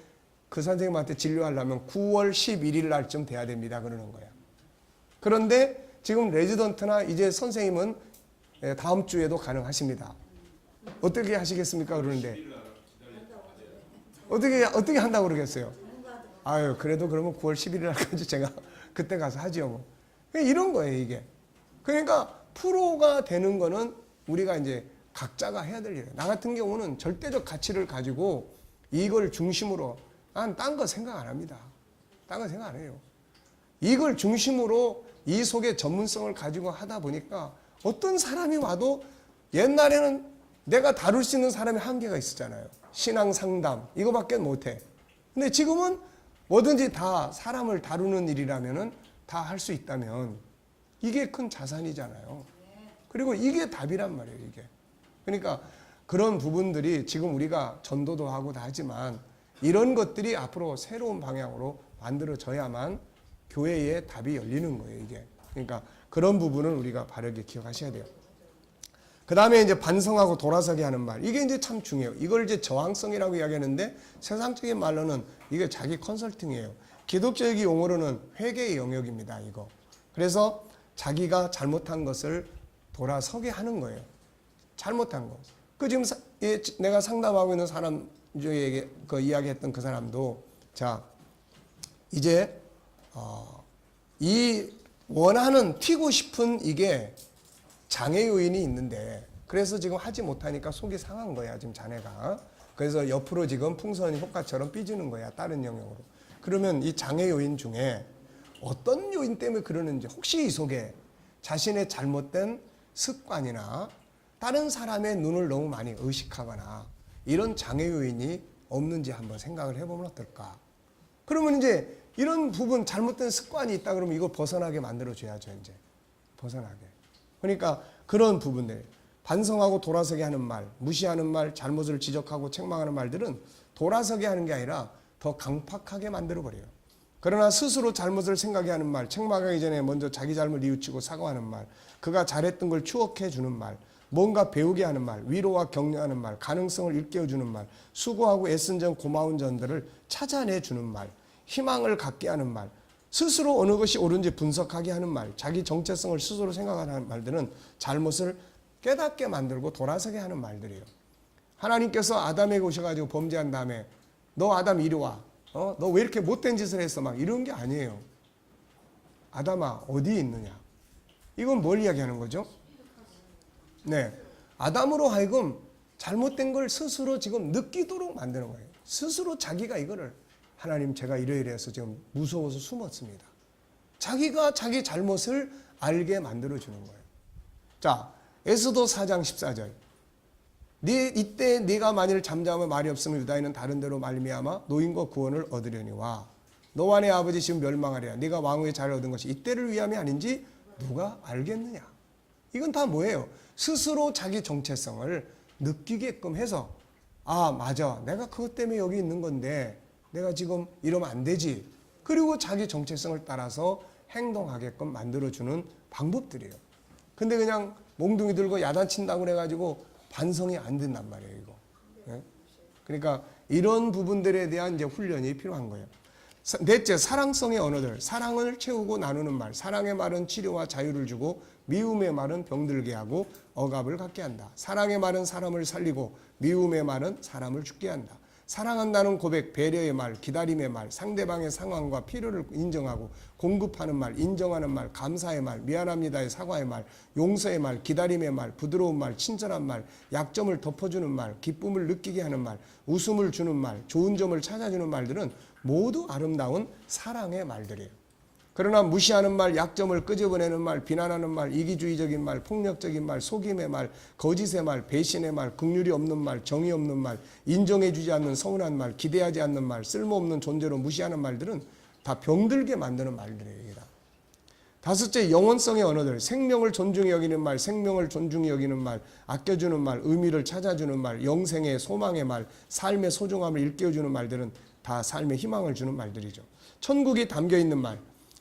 그 선생님한테 진료하려면 9월 11일 날쯤 돼야 됩니다. 그러는 거야. 그런데 지금 레지던트나 이제 선생님은 다음 주에도 가능하십니다. 어떻게 하시겠습니까? 그러는데 어떻게 한다고 그러겠어요? 아유, 그래도 그러면 9월 11일 날까지 제가 그때 가서 하지요. 뭐. 이런 거예요, 이게. 그러니까 프로가 되는 거는 우리가 이제 각자가 해야 될 일이에요. 나 같은 경우는 절대적 가치를 가지고 이걸 중심으로 난 딴 거 생각 안 합니다. 딴 거 생각 안 해요. 이걸 중심으로 이 속에 전문성을 가지고 하다 보니까 어떤 사람이 와도 옛날에는 내가 다룰 수 있는 사람이 한계가 있었잖아요. 신앙 상담 이거밖에 못해. 근데 지금은 뭐든지 다 사람을 다루는 일이라면은 다 할 수 있다면 이게 큰 자산이잖아요. 그리고 이게 답이란 말이에요, 이게. 그러니까 그런 부분들이 지금 우리가 전도도 하고 다 하지만 이런 것들이 앞으로 새로운 방향으로 만들어져야만 교회의 답이 열리는 거예요, 이게. 그러니까 그런 부분을 우리가 바르게 기억하셔야 돼요. 그 다음에 이제 반성하고 돌아서게 하는 말. 이게 이제 참 중요해요. 이걸 이제 저항성이라고 이야기하는데 세상적인 말로는 이게 자기 컨설팅이에요. 기독교적 용어로는 회개의 영역입니다. 이거. 그래서 자기가 잘못한 것을 돌아서게 하는 거예요. 잘못한 거. 그 지금 내가 상담하고 있는 사람 중에 그 이야기했던 그 사람도 자 이제 이 원하는 튀고 싶은 이게 장애 요인이 있는데 그래서 지금 하지 못하니까 속이 상한 거야 지금 자네가. 그래서 옆으로 지금 풍선 효과처럼 삐지는 거야 다른 영역으로. 그러면 이 장애 요인 중에 어떤 요인 때문에 그러는지 혹시 이 속에 자신의 잘못된 습관이나 다른 사람의 눈을 너무 많이 의식하거나 이런 장애 요인이 없는지 한번 생각을 해보면 어떨까. 그러면 이제 이런 부분 잘못된 습관이 있다 그러면 이거 벗어나게 만들어줘야죠. 이제 벗어나게. 그러니까 그런 부분들 반성하고 돌아서게 하는 말, 무시하는 말, 잘못을 지적하고 책망하는 말들은 돌아서게 하는 게 아니라 더 강팍하게 만들어버려요. 그러나 스스로 잘못을 생각해 하는 말, 책망하기 전에 먼저 자기 잘못 뉘우치고 사과하는 말, 그가 잘했던 걸 추억해 주는 말, 뭔가 배우게 하는 말, 위로와 격려하는 말, 가능성을 일깨워주는 말, 수고하고 애쓴 점 고마운 점들을 찾아내주는 말, 희망을 갖게 하는 말, 스스로 어느 것이 옳은지 분석하게 하는 말, 자기 정체성을 스스로 생각하는 말들은 잘못을 깨닫게 만들고 돌아서게 하는 말들이에요. 하나님께서 아담에게 오셔가지고 범죄한 다음에 너 아담 이리 와. 너 왜 이렇게 못된 짓을 했어? 막 이런 게 아니에요. 아담아 어디 있느냐? 이건 뭘 이야기하는 거죠? 네, 아담으로 하여금 잘못된 걸 스스로 지금 느끼도록 만드는 거예요. 스스로 자기가 이거를 하나님 제가 이래서 지금 무서워서 숨었습니다. 자기가 자기 잘못을 알게 만들어주는 거예요. 자, 에스더 4장 14절. 이때 네가 만일 잠잠하면 말이 없으면 유다인은 다른 데로 말미암아 노인과 구원을 얻으려니와 너와 내 아버지 지금 멸망하리라. 네가 왕후의 자를 얻은 것이 이때를 위함이 아닌지 누가 알겠느냐. 이건 다 뭐예요? 스스로 자기 정체성을 느끼게끔 해서 아 맞아 내가 그것 때문에 여기 있는 건데 내가 지금 이러면 안 되지. 그리고 자기 정체성을 따라서 행동하게끔 만들어주는 방법들이에요. 근데 그냥 몽둥이 들고 야단친다고 그래가지고 반성이 안 된단 말이에요, 이거. 네? 그러니까 이런 부분들에 대한 이제 훈련이 필요한 거예요. 넷째, 사랑성의 언어들. 사랑을 채우고 나누는 말. 사랑의 말은 치료와 자유를 주고 미움의 말은 병들게 하고 억압을 갖게 한다. 사랑의 말은 사람을 살리고 미움의 말은 사람을 죽게 한다. 사랑한다는 고백, 배려의 말, 기다림의 말, 상대방의 상황과 필요를 인정하고 공급하는 말, 인정하는 말, 감사의 말, 미안합니다의 사과의 말, 용서의 말, 기다림의 말, 부드러운 말, 친절한 말, 약점을 덮어주는 말, 기쁨을 느끼게 하는 말, 웃음을 주는 말, 좋은 점을 찾아주는 말들은 모두 아름다운 사랑의 말들이에요. 그러나 무시하는 말, 약점을 끄집어내는 말, 비난하는 말, 이기주의적인 말, 폭력적인 말, 속임의 말, 거짓의 말, 배신의 말, 긍휼이 없는 말, 정의 없는 말, 인정해주지 않는 서운한 말, 기대하지 않는 말, 쓸모없는 존재로 무시하는 말들은 다 병들게 만드는 말들이에요. 다섯째, 영혼성의 언어들. 생명을 존중히 여기는 말, 생명을 존중히 여기는 말, 아껴주는 말, 의미를 찾아주는 말, 영생의 소망의 말, 삶의 소중함을 일깨워주는 말들은 다 삶의 희망을 주는 말들이죠. 천국이 담겨있는 말,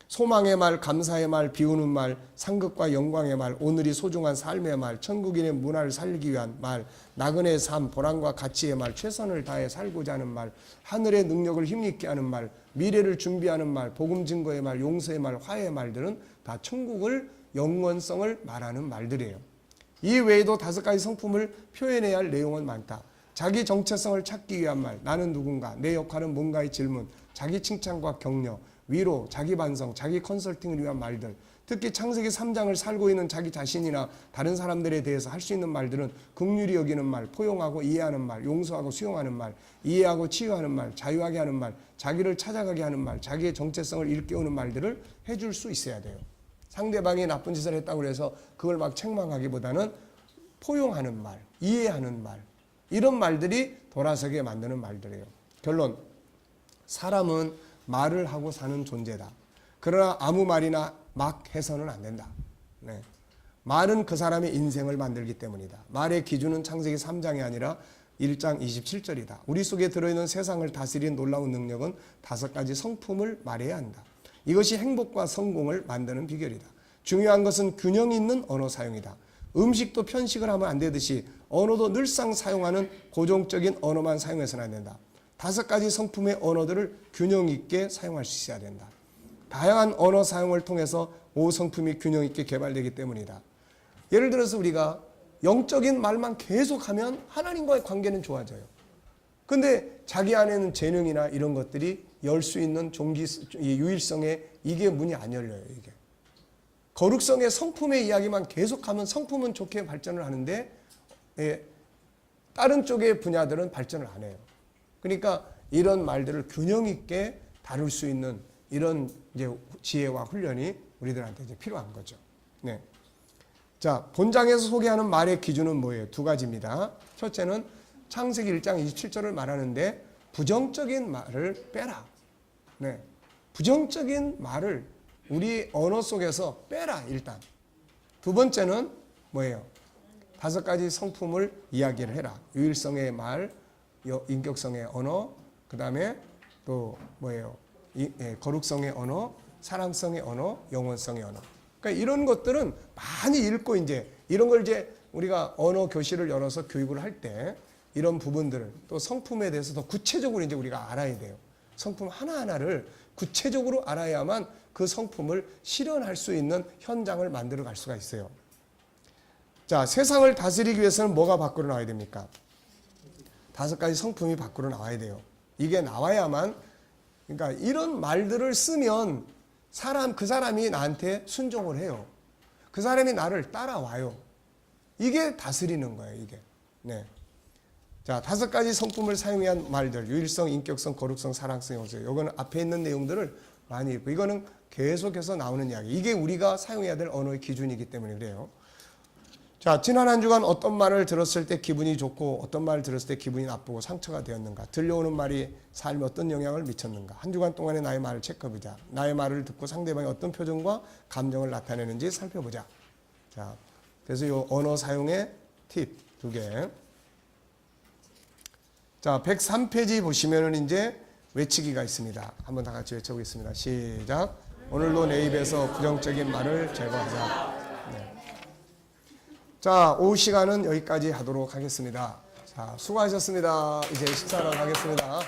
소망의 말, 감사의 말, 비우는 말, 상급과 영광의 말, 오늘이 소중한 삶의 말, 천국인의 문화를 살리기 위한 말, 나그네의 삶, 보람과 가치의 말, 최선을 다해 살고자 하는 말, 하늘의 능력을 힘있게 하는 말, 미래를 준비하는 말, 복음 증거의 말, 용서의 말, 화해의 말들은 다 천국을 영원성을 말하는 말들이에요. 이 외에도 5가지 성품을 표현해야 할 내용은 많다. 자기 정체성을 찾기 위한 말, 나는 누군가, 내 역할은 뭔가의 질문, 자기 칭찬과 격려, 위로, 자기 반성, 자기 컨설팅을 위한 말들, 특히 창세기 3장을 살고 있는 자기 자신이나 다른 사람들에 대해서 할 수 있는 말들은 긍휼히 여기는 말, 포용하고 이해하는 말, 용서하고 수용하는 말, 이해하고 치유하는 말, 자유하게 하는 말, 자기를 찾아가게 하는 말, 자기의 정체성을 일깨우는 말들을 해줄 수 있어야 돼요. 상대방이 나쁜 짓을 했다고 해서 그걸 막 책망하기보다는 포용하는 말, 이해하는 말, 이런 말들이 돌아서게 만드는 말들이에요. 결론, 사람은 말을 하고 사는 존재다. 그러나 아무 말이나 막 해서는 안 된다. 네. 말은 그 사람의 인생을 만들기 때문이다. 말의 기준은 창세기 3장이 아니라 1장 27절이다. 우리 속에 들어있는 세상을 다스리는 놀라운 능력은 5가지 성품을 말해야 한다. 이것이 행복과 성공을 만드는 비결이다. 중요한 것은 균형 있는 언어 사용이다. 음식도 편식을 하면 안 되듯이 언어도 늘상 사용하는 고정적인 언어만 사용해서는 안 된다. 5가지 성품의 언어들을 균형 있게 사용할 수 있어야 된다. 다양한 언어 사용을 통해서 5성품이 균형 있게 개발되기 때문이다. 예를 들어서 우리가 영적인 말만 계속하면 하나님과의 관계는 좋아져요. 근데 자기 안에는 재능이나 이런 것들이 열 수 있는 유일성에 이게 문이 안 열려요. 이게 거룩성의 성품의 이야기만 계속하면 성품은 좋게 발전을 하는데 다른 쪽의 분야들은 발전을 안 해요. 그러니까 이런 말들을 균형 있게 다룰 수 있는 이런 이제 지혜와 훈련이 우리들한테 이제 필요한 거죠. 네. 자, 본장에서 소개하는 말의 기준은 뭐예요? 2가지입니다. 첫째는 창세기 1장 27절을 말하는데 부정적인 말을 빼라. 네. 부정적인 말을 우리 언어 속에서 빼라, 일단. 2번째는 뭐예요? 5가지 성품을 이야기를 해라. 유일성의 말, 인격성의 언어, 그 다음에 또 뭐예요? 거룩성의 언어, 사랑성의 언어, 영혼성의 언어. 그러니까 이런 것들은 많이 읽고 이제 이런 걸 이제 우리가 언어 교실을 열어서 교육을 할 때 이런 부분들을 또 성품에 대해서 더 구체적으로 이제 우리가 알아야 돼요. 성품 하나하나를 구체적으로 알아야만 그 성품을 실현할 수 있는 현장을 만들어 갈 수가 있어요. 자, 세상을 다스리기 위해서는 뭐가 밖으로 나와야 됩니까? 5가지 성품이 밖으로 나와야 돼요. 이게 나와야만, 그러니까 이런 말들을 쓰면 그 사람이 나한테 순종을 해요. 그 사람이 나를 따라와요. 이게 다스리는 거예요, 이게. 네. 자, 5가지 성품을 사용해야 한 말들, 유일성, 인격성, 거룩성, 사랑성, 영성. 이거는 앞에 있는 내용들을 많이 읽고, 이거는 계속해서 나오는 이야기. 이게 우리가 사용해야 될 언어의 기준이기 때문에 그래요. 자, 지난 한 주간 어떤 말을 들었을 때 기분이 좋고 어떤 말을 들었을 때 기분이 나쁘고 상처가 되었는가, 들려오는 말이 삶에 어떤 영향을 미쳤는가, 한 주간 동안의 나의 말을 체크해보자. 나의 말을 듣고 상대방이 어떤 표정과 감정을 나타내는지 살펴보자. 자, 그래서 이 언어 사용의 팁 2개. 자, 103페이지 보시면은 이제 외치기가 있습니다. 한번 다 같이 외쳐보겠습니다. 시작. 오늘도 내 입에서 부정적인 말을 제거하자. 네. 자, 오후 시간은 여기까지 하도록 하겠습니다. 자, 수고하셨습니다. 이제 식사하러 가겠습니다.